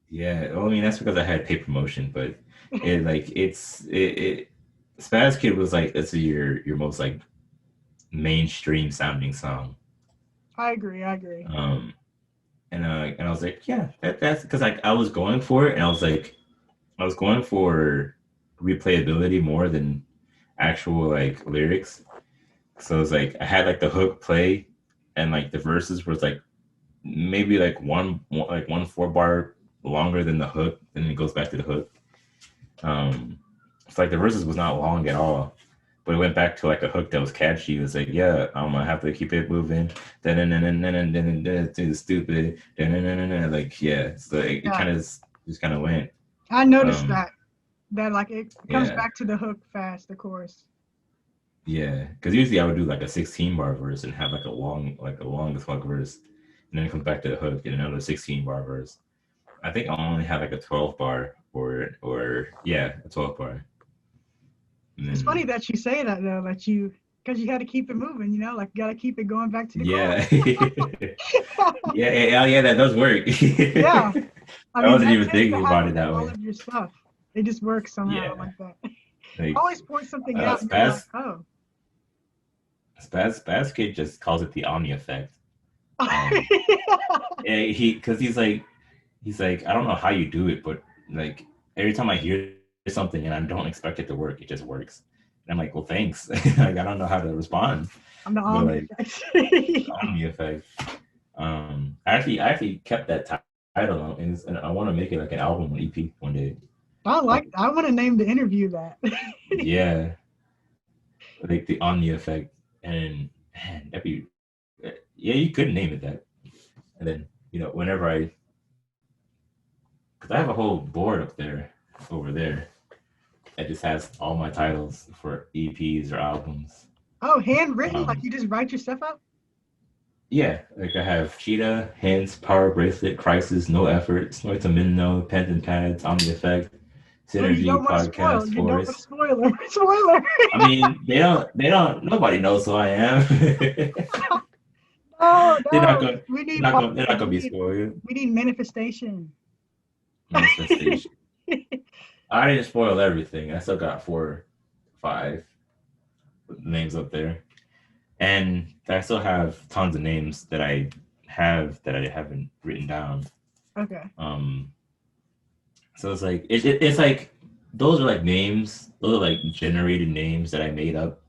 yeah. Well, I mean, that's because I had paper motion, but it Spaz Kid was like that's your most like mainstream sounding song. I agree. I agree. Um, and I was like, yeah, that's because like I was going for it, and I was going for replayability more than actual like lyrics. So it's like I had like the hook play, and like the verses was like maybe like one 4 bar longer than the hook, then it goes back to the hook. It's like the verses was not long at all, but it went back to like a hook that was catchy. It was like, yeah, I'm gonna have to keep it moving. Then to stupid. Like yeah, so it Yeah. kind of just kind of went. I noticed Um, that like it comes yeah, back to the hook fast, of course. yeah, because usually I would do like a 16 bar verse and have like a long as fuck verse, and then it comes back to the hook and another 16 bar verse. I think I only had like a 12 bar or yeah, a 12 bar. And It's funny then that you say that though, that you because you got to keep it moving, like you got to keep it going back to the chorus. yeah. Yeah, that does work. Yeah, I I mean wasn't that even tends to thinking about happen it with that all way. of your stuff. It just works somehow Yeah. like that. Like Always point something out, and you're like, Spaz oh. Spaz Kid just calls it the Omni effect. Um yeah, he's like, I don't know how you do it, but like every time I hear something and I don't expect it to work, it just works. And I'm like, well, thanks. Like I don't know how to respond, I'm the but Omni like effect. Omni effect. I actually kept that title, and I want to make it like an album, an EP one day. I want to name the interview that. Yeah, like the Omni effect, and man, that'd be yeah, you could name it that. And then whenever because I have a whole board up there, over there, that just has all my titles for EPs or albums. Oh, handwritten? Like Um, you just write your stuff up? yeah, like I have Cheetah, Hints, Power Bracelet, Crisis, No Effort, Snort to Minnow, Pens and Pads, Omni Effect, Oh, you Synergy, don't want to spoil. Podcast, You don't want to Force. spoiler. Spoiler. I mean, nobody knows who I am. No, they're not no. gonna, We need positive. they're not gonna be spoiled. We need manifestation. Manifestation. I didn't spoil everything. I still got 5 names up there, and I still have tons of names that I haven't written down. Okay. So it's like it's like those are like names. Those are like generated names that I made up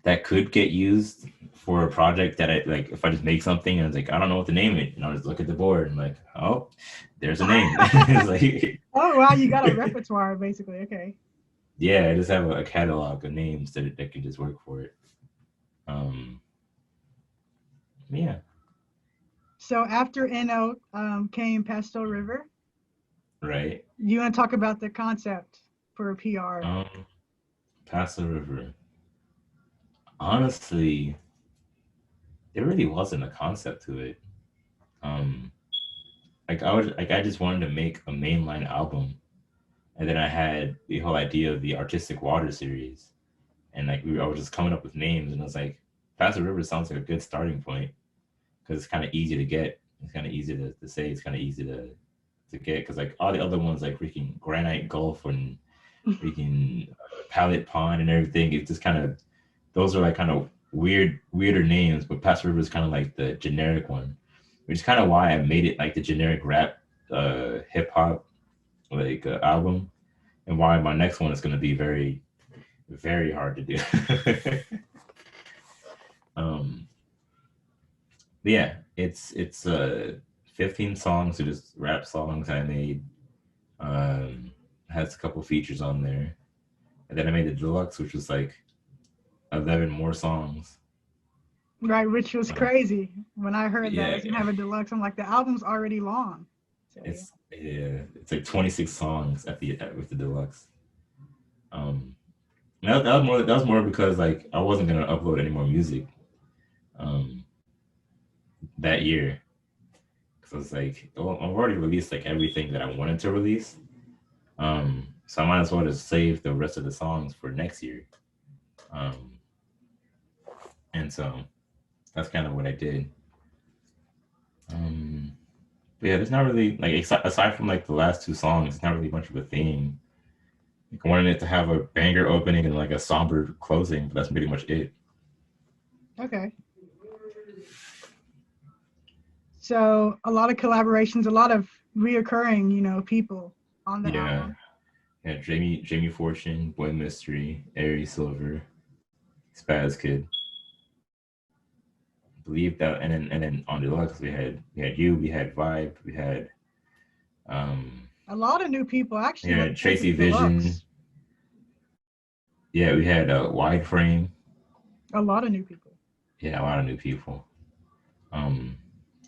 that could get used for a project that I like. If I just make something and it's like I don't know what to name it, and I'll just look at the board and like, oh, there's a name. It's like, Oh wow, you got a repertoire basically. Okay. yeah, I just have a catalog of names that can just work for it. Yeah. So after NO came Pastel River. Right. You want to talk about the concept for a PR? Pass the River. Honestly, there really wasn't a concept to it. Like I just wanted to make a mainline album, and then I had the whole idea of the Artistic Water series, and like I was just coming up with names, and I was like, Pass the River sounds like a good starting point because it's kind of easy to get. It's kind of easy to say. It's kind of easy to get because like all the other ones like freaking Granite Gulf and freaking Palette Pond and everything. It's just kind of those are like kind of weirder names, but Pass River is kind of like the generic one, which is kind of why I made it like the generic rap hip hop like album, and why my next one is going to be very very hard to do. But yeah, it's 15 songs, or just rap songs I made. Has a couple features on there, and then I made the deluxe, which was like 11 more songs. Right, which was crazy. When I heard that Yeah, I was gonna have a deluxe, I'm like, the album's already long. So, it's like 26 songs with the deluxe. That was more because like I wasn't gonna upload any more music that year, because I was like, well, I've already released like everything that I wanted to release. So I might as well just save the rest of the songs for next year. And so that's kind of what I did. But yeah, there's not really like aside from like the last 2 songs, it's not really much of a theme. Like, I wanted it to have a banger opening and like a somber closing, but that's pretty much it. okay. So a lot of collaborations, a lot of reoccurring, people on the album. Yeah, Jamie Fortune, Boy Mystery, Airy Silver, Spaz Kid. I believe that, and then on deluxe we had you, we had Vibe, we had A lot of new people actually. yeah, Tracy Vision. Deluxe. Yeah, we had Wide Frame. A lot of new people. Yeah, a lot of new people.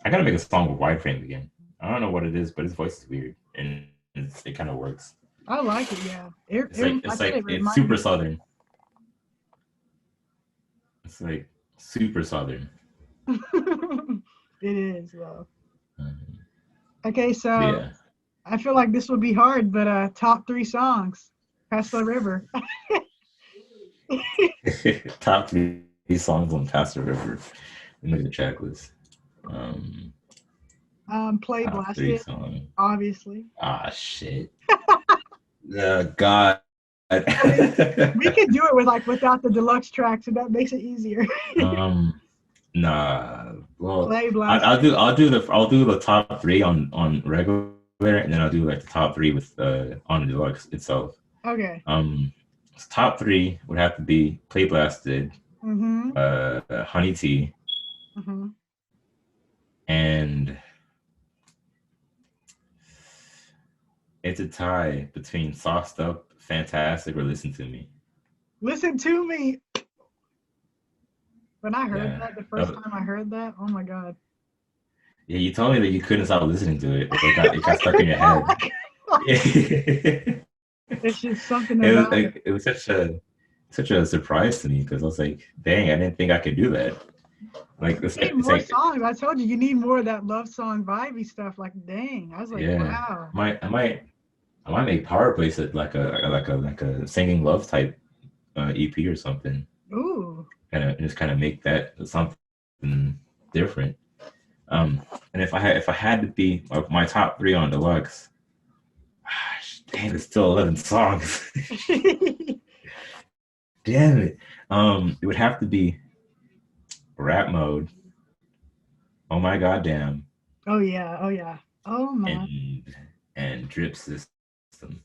I gotta make a song with Wide Frame again. I don't know what it is, but his voice is weird, and it kind of works. I like it. Yeah, it's super southern. It's like super southern. It is though. Okay, so Yeah. I feel like this would be hard, but top 3 songs, Pass the River. Top 3 songs on Pass the River. Let me look at the track list. Play Blasted, obviously. Ah, shit. God. We could do it without the deluxe track, so that makes it easier. Nah. Well, Play Blasted. I'll do the top 3 on regular, and then I'll do like the top 3 with on the deluxe itself. Okay. Top 3 would have to be Play Blasted, Honey Tea, and it's a tie between Sauced Up, Fantastic, or Listen to Me. Listen to Me. When I heard that, the first time I heard that, oh my God. Yeah, you told me that you couldn't stop listening to it. It got stuck in your head. It's just something about it. It was such a surprise to me because I was like, dang, I didn't think I could do that. You need It's more like songs. I told you, you need more of that love song vibey stuff. Like, dang. I was like, yeah, wow. I might make Power Place it like a singing love type EP or something. Ooh. Just kind of make that something different. And if I had to be my top three on deluxe, damn, it's still 11 songs. Damn it. It would have to be Rap Mode, Oh My Goddamn, Oh yeah. Oh yeah. Oh my. and Drip System.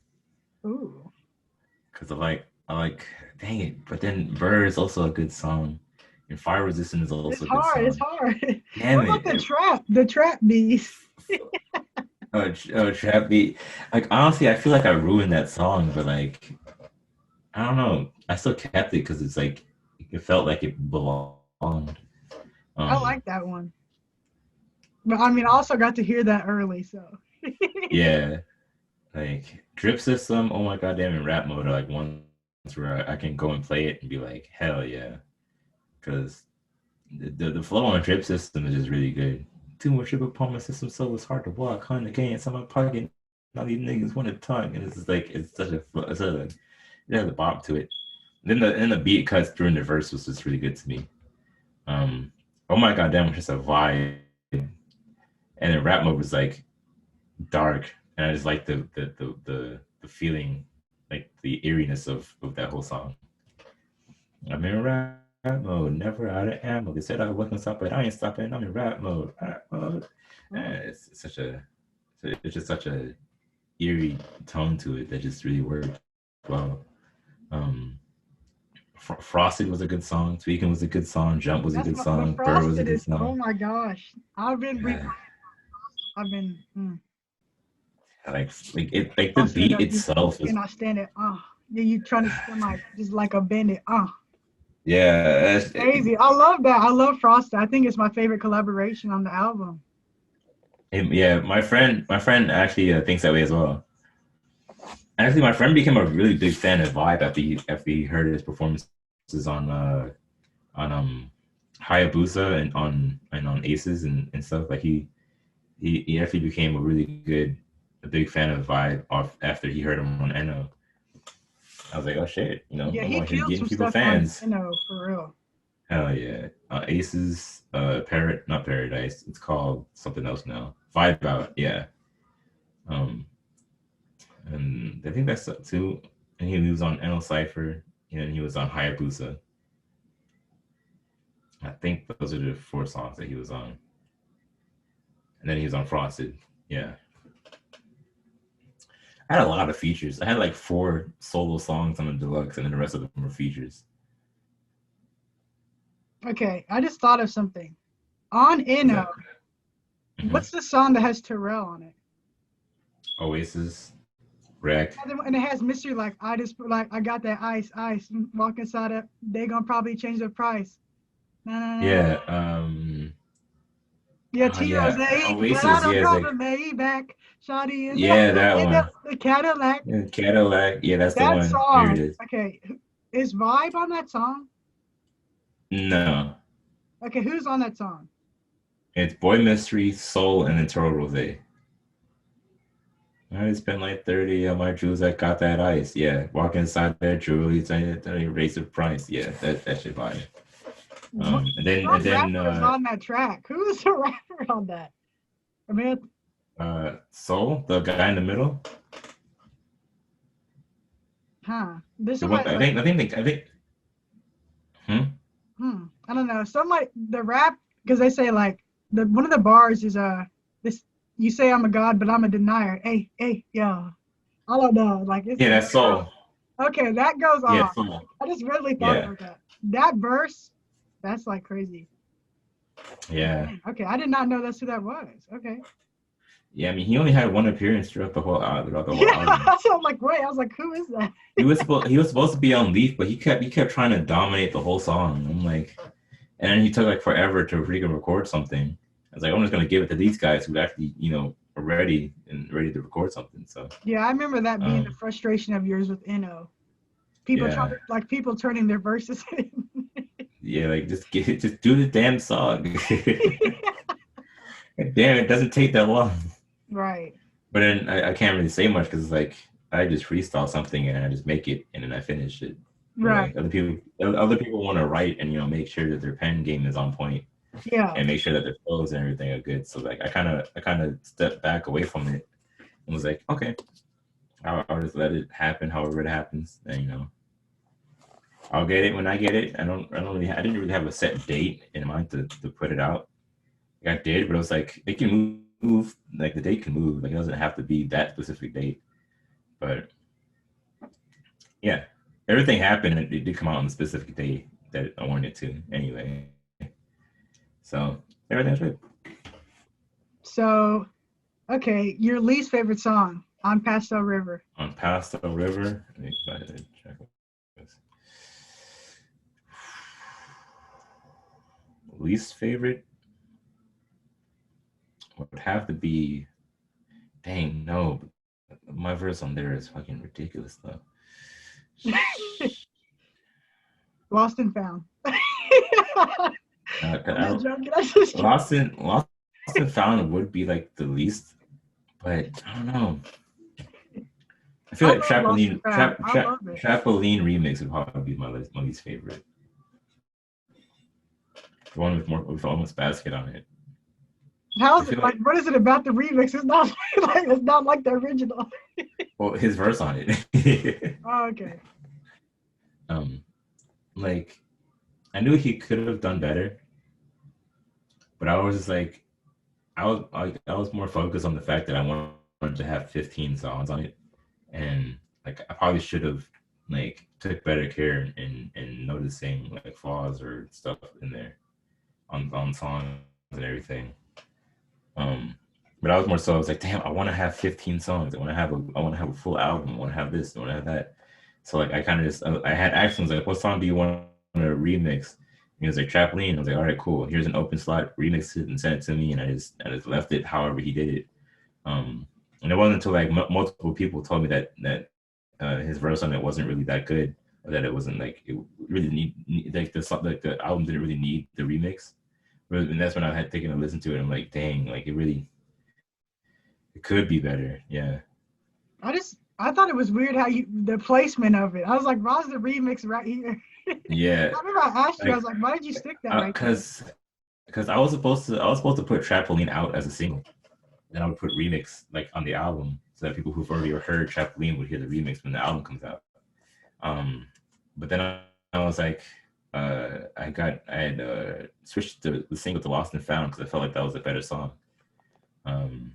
Ooh. Because I like, dang it. But then Bird is also a good song, and Fire Resistant is It's also a good hard. It's song. hard. What Damn about the it. trap? The trap beast. Trap beat. Like honestly, I feel like I ruined that song, but like I don't know. I still kept it because it's like it felt like it belonged. I Um, like that one. But I mean, I also got to hear that early, so. yeah, like Drip System, Oh My Goddamn, and Rap Mode are like ones where I can go and play it and be like, hell yeah, because the flow on Drip System is just really good. Too much drip upon my system, so it's hard to walk. 100K inside my pocket. Now these niggas want to talk, and it's just like it has a bop to it. Then the beat cuts during the verse was just really good to me. Um, oh my goddamn, was just a vibe, and then rap mode was like dark, and I just like the feeling, like the eeriness of that whole song. I'm in rap mode, never out of ammo. They said I wasn't stopping, but I ain't stopping. I'm in rap mode. Rap mode. Oh, It's such a it's just such a eerie tone to it that just really worked well. Um, Frosted was a good song. Tweaking was a good song. Jump was a that's good my, the song. Bird was a frosted good is. Oh song. my gosh, I've been Yeah. I've been Like the frosted beat enough. You itself is cannot stand it. Yeah, you trying to stand like just like a bandit. yeah Crazy. I love that. I love frosted. I think it's my favorite collaboration on the album. yeah. My friend actually thinks that way as well. Actually, my friend became a really big fan of Vibe after he heard his performances on Hayabusa and on Aces and stuff. Like he actually became a big fan of Vibe off after he heard him on Eno. I was like, oh shit, Yeah, I'm he out here killed getting some people stuff on fans. for real. Hell yeah. Aces, not Paradise. It's called something else now. Vibe Out, yeah. Um, and I think that's too. And he was on Enel Cipher, and he was on Hayabusa. I think those are the four songs that he was on. And then he was on Frosted. Yeah. I had a lot of features. I had like four solo songs on the deluxe, and then the rest of them were features. Okay, I just thought of something. On What's Inno, that? Mhm. what's the song that has Terrell on it? Oasis, Wreck. And it has mystery like I just like I got that ice, walk inside it. They gonna probably change the price. Nah, nah, nah, nah. Yeah. Yeah, T Rose, Yeah. hey, but I Oasis. don't Yeah. It's drive like a Maybach. Shawty yeah, that in one. the Cadillac. Yeah, Cadillac. Yeah, that's the That one. There it song. is. Okay, is Vibe on that song? No, Okay, who's on that song? it's Boy Mystery, Soul, and then Toro Rose. I spent like 30 on my jewels that got that ice. Yeah, walk inside that jewelry, raise the price. Yeah, that shit fire. What rapper is on that track? Who is the rapper on that? I mean, Soul, the guy in the middle. There's The one somebody like, I think. Hmm? I don't know. Somebody the rap because they say like the one of the bars is this you say I'm a god but I'm a denier. Hey, yeah. I don't know. Like it's Yeah, that's Soul. okay. That goes Yeah, on. Soul. I just really thought Yeah, about that. That verse, that's like crazy. yeah, Okay, I did not know that's who that was. Okay. yeah. I mean, he only had one appearance throughout the whole album. Yeah, so I'm like, wait, I was like, who is that? He was supposed to be on Leaf, but he kept trying to dominate the whole song. I'm like, and then he took like forever to freaking record something. I was like, I'm just gonna give it to these guys who actually, are ready and ready to record something. So Yeah, I remember that being the um, frustration of yours with Eno. People trying yeah, to like people turning their verses in. yeah, like just do the damn song. Damn, it doesn't take that long. Right. But then I can't really say much because it's like I just freestyle something and I just make it and then I finish it. But Right. like other people want to write and make sure that their pen game is on point Yeah. and make sure that their flows and everything are good. So like I kind of stepped back away from it and was like, okay, I'll just let it happen however it happens. And I'll get it when I get it. I didn't really have a set date in mind to put it out. Like I did, but it was like it can move. Like the date can move. Like it doesn't have to be that specific date. But yeah, everything happened and it did come out on the specific day that I wanted it to anyway. So everything's good. So, okay, your least favorite song on Pastel River. On Pastel River, let me go ahead and check this. Least favorite would have to be, dang, no, my verse on there is fucking ridiculous though. Lost and Found. Uh, I'm I not don't, joking. I just kidding. Lost and Found would be like the least, but I don't know. I feel I like love Lost and Found. I love it. Trapoline remix would probably be my least favorite. The one with almost basket on it. I How's it feel like? like What is it about the remix? It's not like it's not like the original. well his verse on it. Oh, okay. um, like I knew he could have done better, but I was just like I was more focused on the fact that I wanted to have 15 songs on it, and like I probably should have like took better care and noticing like flaws or stuff in there on songs and everything. Um, but I was more so I was like, damn, I want to have 15 songs. I want to have a full album. I want to have this. I want to have that. So like I kind of just I had actions like, what song do you want to remix? And he was like Trampoline. I was like, all right, cool. Here's an open slot. Remix it and send it to me. And I just left it however he did it. And it wasn't until like multiple people told me that his verse on it wasn't really that good, or that it wasn't like it really like the album didn't really need the remix. And that's when I had taken a listen to it. I'm like, dang, like it could be better. Yeah. I thought it was weird how the placement of it. I was like, why's the remix right here? Yeah. I remember I asked you, I Like, was like, why did you stick that right there? Because I was supposed to put Trampoline out as a single. Then I would put remix like on the album so that people who've already heard Trampoline would hear the remix when the album comes out. But then I was like, I had switched the single to Lost and Found because I felt like that was a better song. And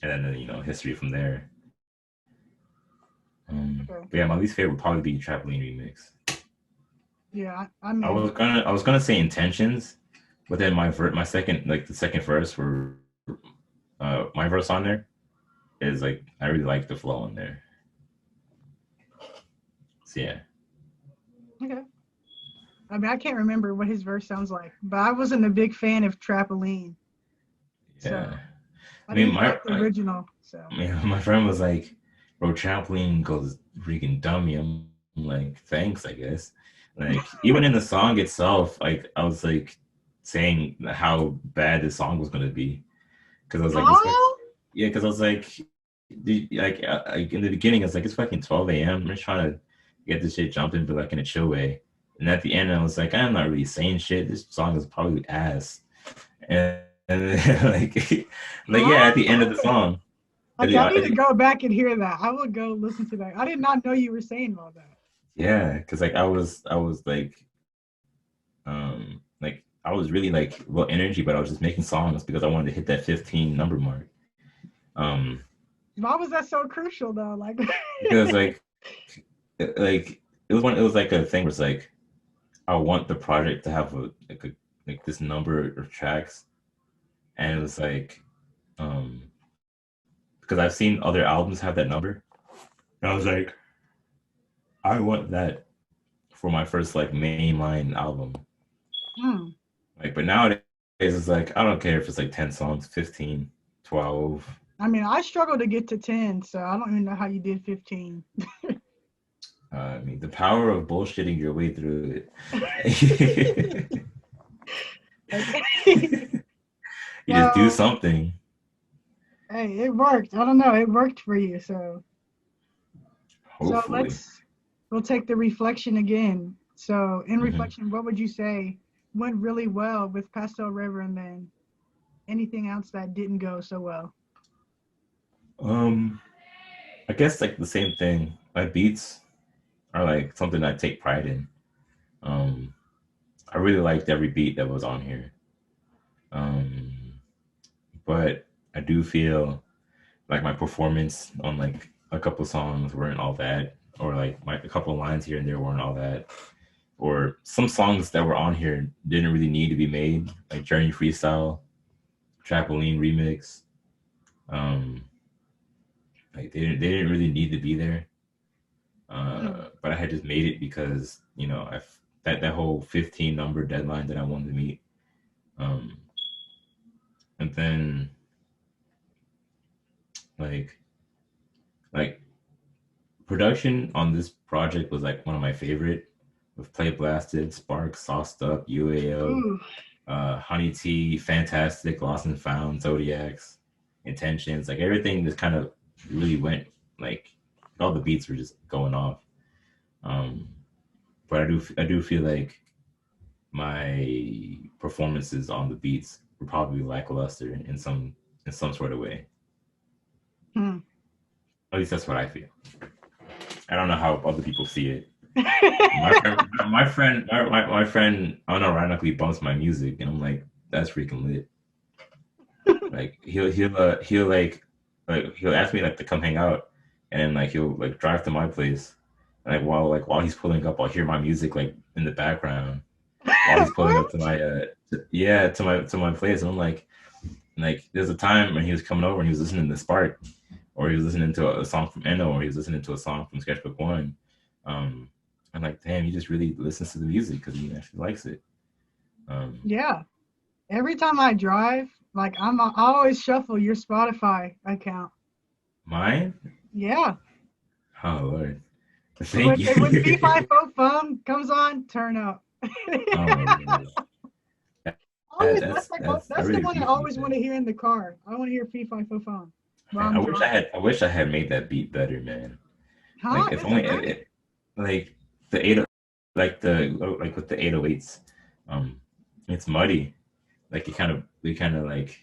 then history from there. Okay. But yeah, my least favorite would probably be Trampoline remix. Yeah, I was gonna say Intentions, but then my second the second verse were my verse on there is like I really like the flow on there. So yeah. okay. I mean, I can't remember what his verse sounds like, but I wasn't a big fan of Trampoline, so Yeah. I I mean, didn't like the original. So my friend was like, "Bro, Trampoline goes freaking dummy." I'm like, "Thanks, I guess." Like, even in the song itself, like I was like saying how bad the song was gonna be because I was like, oh, yeah, because I was like, like in the beginning, I was like, it's fucking 12 a.m. I'm just trying to get this shit jumping, but like in a chill way. And at the end, I was like, I'm not really saying shit. This song is probably ass. And like yeah, at the end of the song, okay. I need to go back and hear that. I will go listen to that. I did not know you were saying all that. yeah, because like I was like I was really like low energy, but I was just making songs because I wanted to hit that 15 number mark. Um, Why was that so crucial though? Like, because like it was like a thing where it's like I want the project to have like this number of tracks, and it was like um because I've seen other albums have that number, and I was like, I want that for my first like mainline album. hmm. Like, but nowadays it's like I don't care if it's like 10 songs, 15, 12. I mean, I struggle to get to 10, so I don't even know how you did 15. I mean, the power of bullshitting your way through it. Okay. You just do Well, something. hey, it worked. I don't know, it worked for you. So Hopefully. we'll take the reflection again. So in hmm reflection, what would you say went really well with Pastel River, and then anything else that didn't go so well? Um, I guess like the same thing. My beats are like something I take pride in. Um, I really liked every beat that was on here. Um, but I do feel like my performance on like a couple songs weren't all that, or like a couple lines here and there weren't all that, or some songs that were on here didn't really need to be made, like Journey Freestyle, Trampoline Remix. Um, like they didn't really need to be there. Hmm. But I had just made it because that whole 15 number deadline that I wanted to meet. Um, and then like like production on this project was like one of my favorite, with Play Blasted, Spark, Sauced Up, UAO, Ooh, Honey Tea, Fantastic, Lost and Found, Zodiacs, Intentions. Like everything just kind of really went, like all the beats were just going off. Um, but I do feel like my performances on the beats were probably lackluster in some sort of way. hmm. At least that's what I feel. I don't know how other people see it. My friend unironically bumps my music, and I'm like, that's freaking lit. Like he'll ask me like to come hang out, and then like he'll like drive to my place, and like while he's pulling up, I'll hear my music like in the background while he's pulling up to What? my yeah, to my place, and I'm like there's a time when he was coming over and he was listening to Spark, or he was listening to a song from Eno, or he was listening to a song from Sketchbook One. Um, I'm like, damn, he just really listens to the music because he actually likes it. Um, Yeah. Every time I drive, like I always shuffle your Spotify account. Mine? Yeah. Oh Lord, thank When you. P5 phone comes on, turn up. Oh my God, Always, that's I that's the really one I appreciate always want that. to hear in the car. I want to hear P5 phone while Man, I'm driving. I wish I had made that beat better, man. Huh? Like if Is it only great? like the eight, like with the 808s, um, it's muddy. Like we kind of like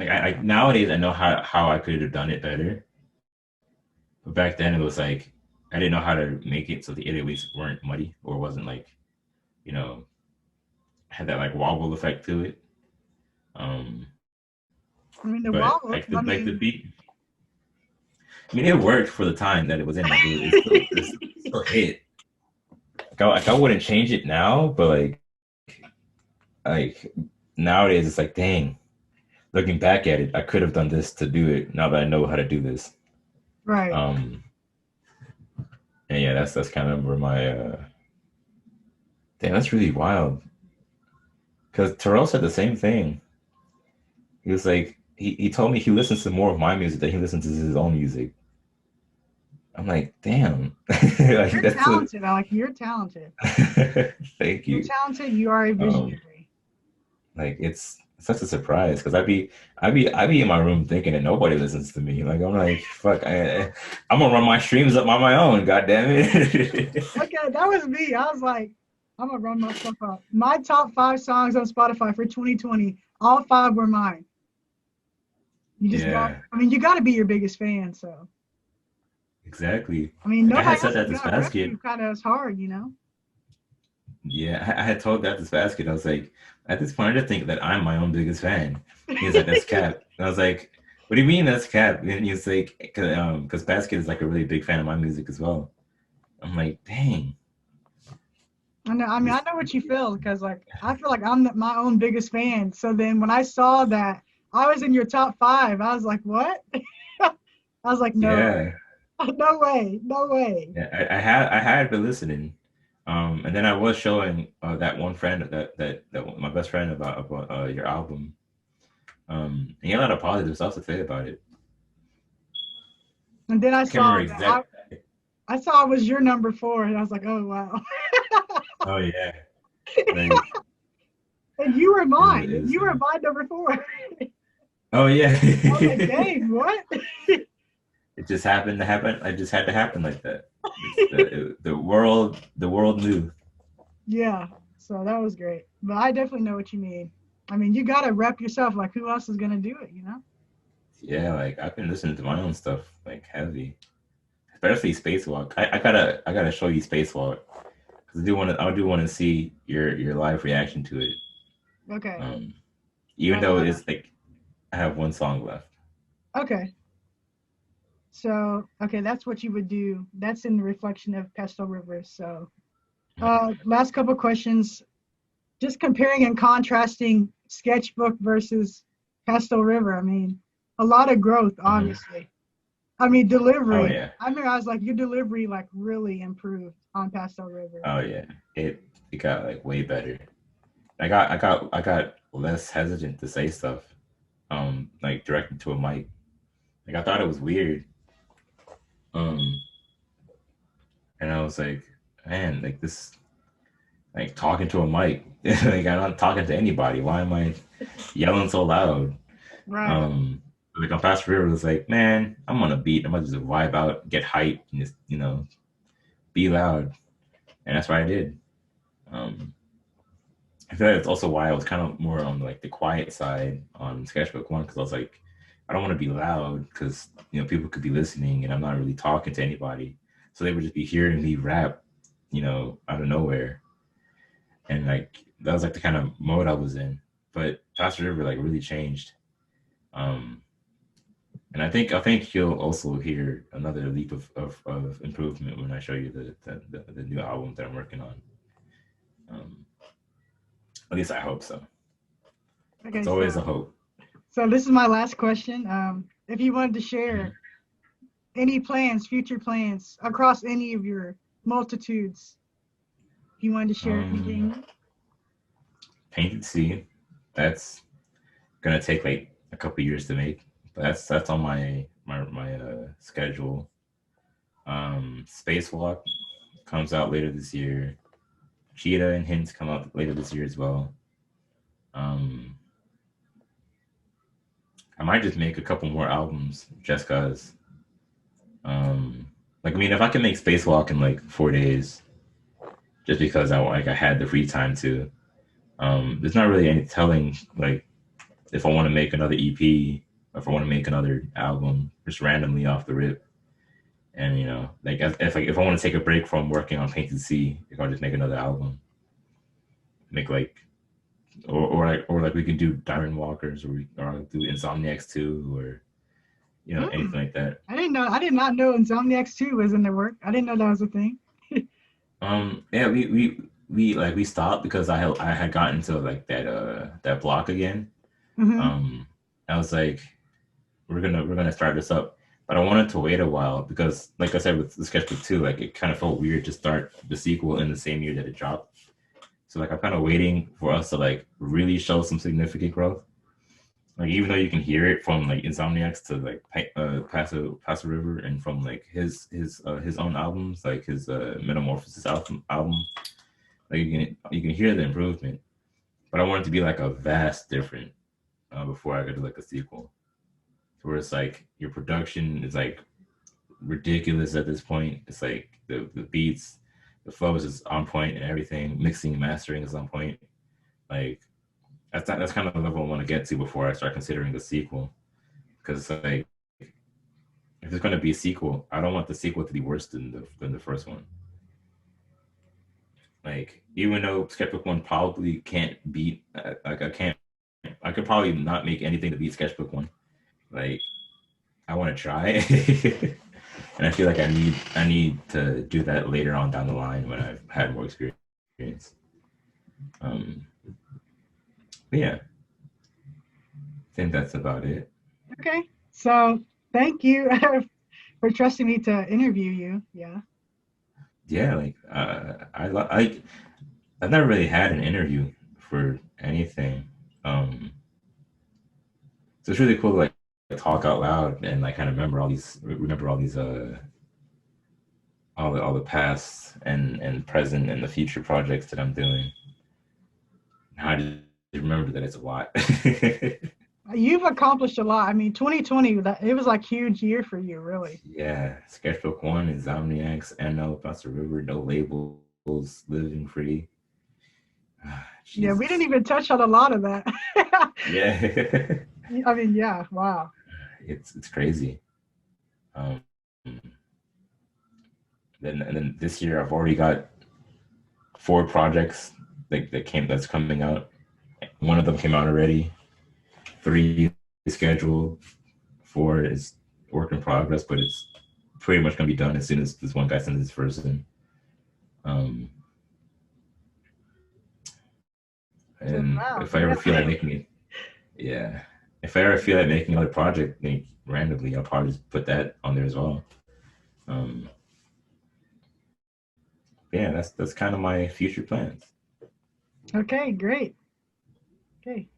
I nowadays I know how I could have done it better, but back then it was like I didn't know how to make it so the 808s weren't muddy or wasn't like you know had that like wobble effect to it. Um, I mean, the but wobble. like I the mean, beat, I mean, it worked for the time that it was in. Like it still hit. Like I wouldn't change it now, but like nowadays it's like dang. Looking back at it, I could have done this to do it. Now that I know how to do this, right. um, and yeah, that's kind of where my damn, that's really wild. Because Terrell said the same thing. He was like, he told me he listens to more of my music than he listens to his own music. I'm like, damn, like You're that's a talented, Alec. You're talented. thank You're you. talented. You are a Um, visionary. like it's such a surprise because I be in my room thinking that nobody listens to me. Like I'm like, fuck, I'm gonna run my streams up on my own. God damn it. Okay, that was me. I was like, I'm gonna run my stuff up. My top 5 songs on Spotify for 2020, all 5 were mine. You just got. Yeah, I mean, you got to be your biggest fan. So, exactly. I mean, Like I nobody had said else is that this gonna rep past kid. you kind of as hard, you know. Yeah, I had told that this past kid. I was like, at this point, I just think that I'm my own biggest fan. He was like, that's cap. And I was like, what do you mean that's cap? And he was like, because Basket is like a really big fan of my music as well. I'm like, dang, I know. I mean, I just know what you feel because, like, I feel like I'm my own biggest fan. So then when I saw that I was in your top 5, I was like, what? I was like, no, yeah. no way, no way. Yeah, I had been listening, and then I was showing that one friend that my best friend about your album, And he had a lot of positive stuff to say about it. And then I I can't saw remember that I, exact. I saw it was your number 4, and I was like, oh wow. Oh yeah, like And you were mine. is You were my number 4. I oh yeah. was like, dang, what? It just happened to happen. It just had to happen like that. The world knew. Yeah. So that was great. But I definitely know what you mean. I mean, you gotta rep yourself. Like, who else is gonna do it? You know? Yeah, like I've been listening to my own stuff like heavy, especially Spacewalk. I gotta show you Spacewalk because I do want to see your live reaction to it. Okay. Um, Even I though gotta. it's like I have one song left. Okay. So okay, that's what you would do. That's in the reflection of Pestle River. So, last couple questions. Just comparing and contrasting Sketchbook versus Pestle River. I mean, a lot of growth, Mm-hmm. obviously. I mean, Oh delivery. yeah, I mean, I was like, your delivery like really improved on Pastel River. oh yeah. It got like way better. I got less hesitant to say stuff. Like directed to a mic. Like I thought it was weird. Um, and I was like, man, like this, like talking to a mic. Like I'm not talking to anybody. Why am I yelling so loud? Right. Um, like on Fast River was like, man, I'm on a beat. I'm gonna just vibe out, get hyped, and just be loud. And that's what I did. Um, I feel like that's also why I was kind of more on like the quiet side on Sketchbook One because I was like, I don't want to be loud because people could be listening and I'm not really talking to anybody, so they would just be hearing me rap, out of nowhere, and like that was like the kind of mode I was in. But Fast River like really changed, um, and I think you'll also hear another leap of improvement when I show you the new album that I'm working on. Um, at least I hope so. Okay, It's so always a hope. this is my last question. If you wanted to share Mhm. any plans, future plans across any of your multitudes, if you wanted to share Um, anything. Painted Sea. That's gonna take like a couple years to make, but that's on my schedule. Spacewalk comes out later this year. Cheetah and Hints come out later this year as well. Um, I might just make a couple more albums just cause. Um, like I mean, if I can make Spacewalk in like 4 days, just because I had the free time to. There's not really any telling like if I want to make another EP or if I want to make another album just randomly off the rip. And like if I want to take a break from working on Painted Sea, if I just make another album, make like or like we can do Diamond Walkers or do Insomniacs 2 or anything Hmm. like that. I didn't know. I did not know Insomniacs 2 was in the work. I didn't know that was a thing. Yeah, we stopped because I had gotten to like that block again. Hmm. Um, I was like, we're gonna start this up, but I wanted to wait a while because, like I said, with the Sketchbook 2, like it kind of felt weird to start the sequel in the same year that it dropped. So like I'm kind of waiting for us to like really show some significant growth. Like even though you can hear it from like Insomniacs to like Paso River and from like his own albums, like his Metamorphosis album, like you can hear the improvement. But I want it to be like a vast different before I go to like a sequel, where it's like your production is like ridiculous at this point. It's like the beats, the flow is just on point and everything. Mixing and mastering is on point. Like that's kind of the level I want to get to before I start considering the sequel. Because like if it's gonna be a sequel, I don't want the sequel to be worse than the first one. Like even though Sketchbook One probably can't beat, like I could probably not make anything to beat Sketchbook One. Like I want to try, and I feel like I need to do that later on down the line when I've had more experience. Um, but yeah, I think that's about it. Okay. So thank you for trusting me to interview you. Yeah. Yeah, like I've never really had an interview for anything. Um, So it's really cool to like talk out loud and like kind of remember all the past and present and the future projects that I'm doing. How do you remember that it's a lot? You've accomplished a lot. I mean, 2020, it was like huge year for you, really. Yeah, Sketchbook One, Insomniacs, NO, Across the River, No Labels, Living Free. Yeah, we didn't Jesus. even touch on a lot of that. Yeah. I mean, yeah, wow. It's crazy. Um, then this year I've already got 4 projects that's coming out. One of them came out already. 3 is scheduled. 4 is work in progress, but it's pretty much gonna be done as soon as this one guy sends his first in. Um, So and wow, if I ever feel like making it, yeah, if I ever feel like making another project, like, randomly, I'll probably just put that on there as well. Um, yeah, that's kind of my future plans. okay, great. Okay.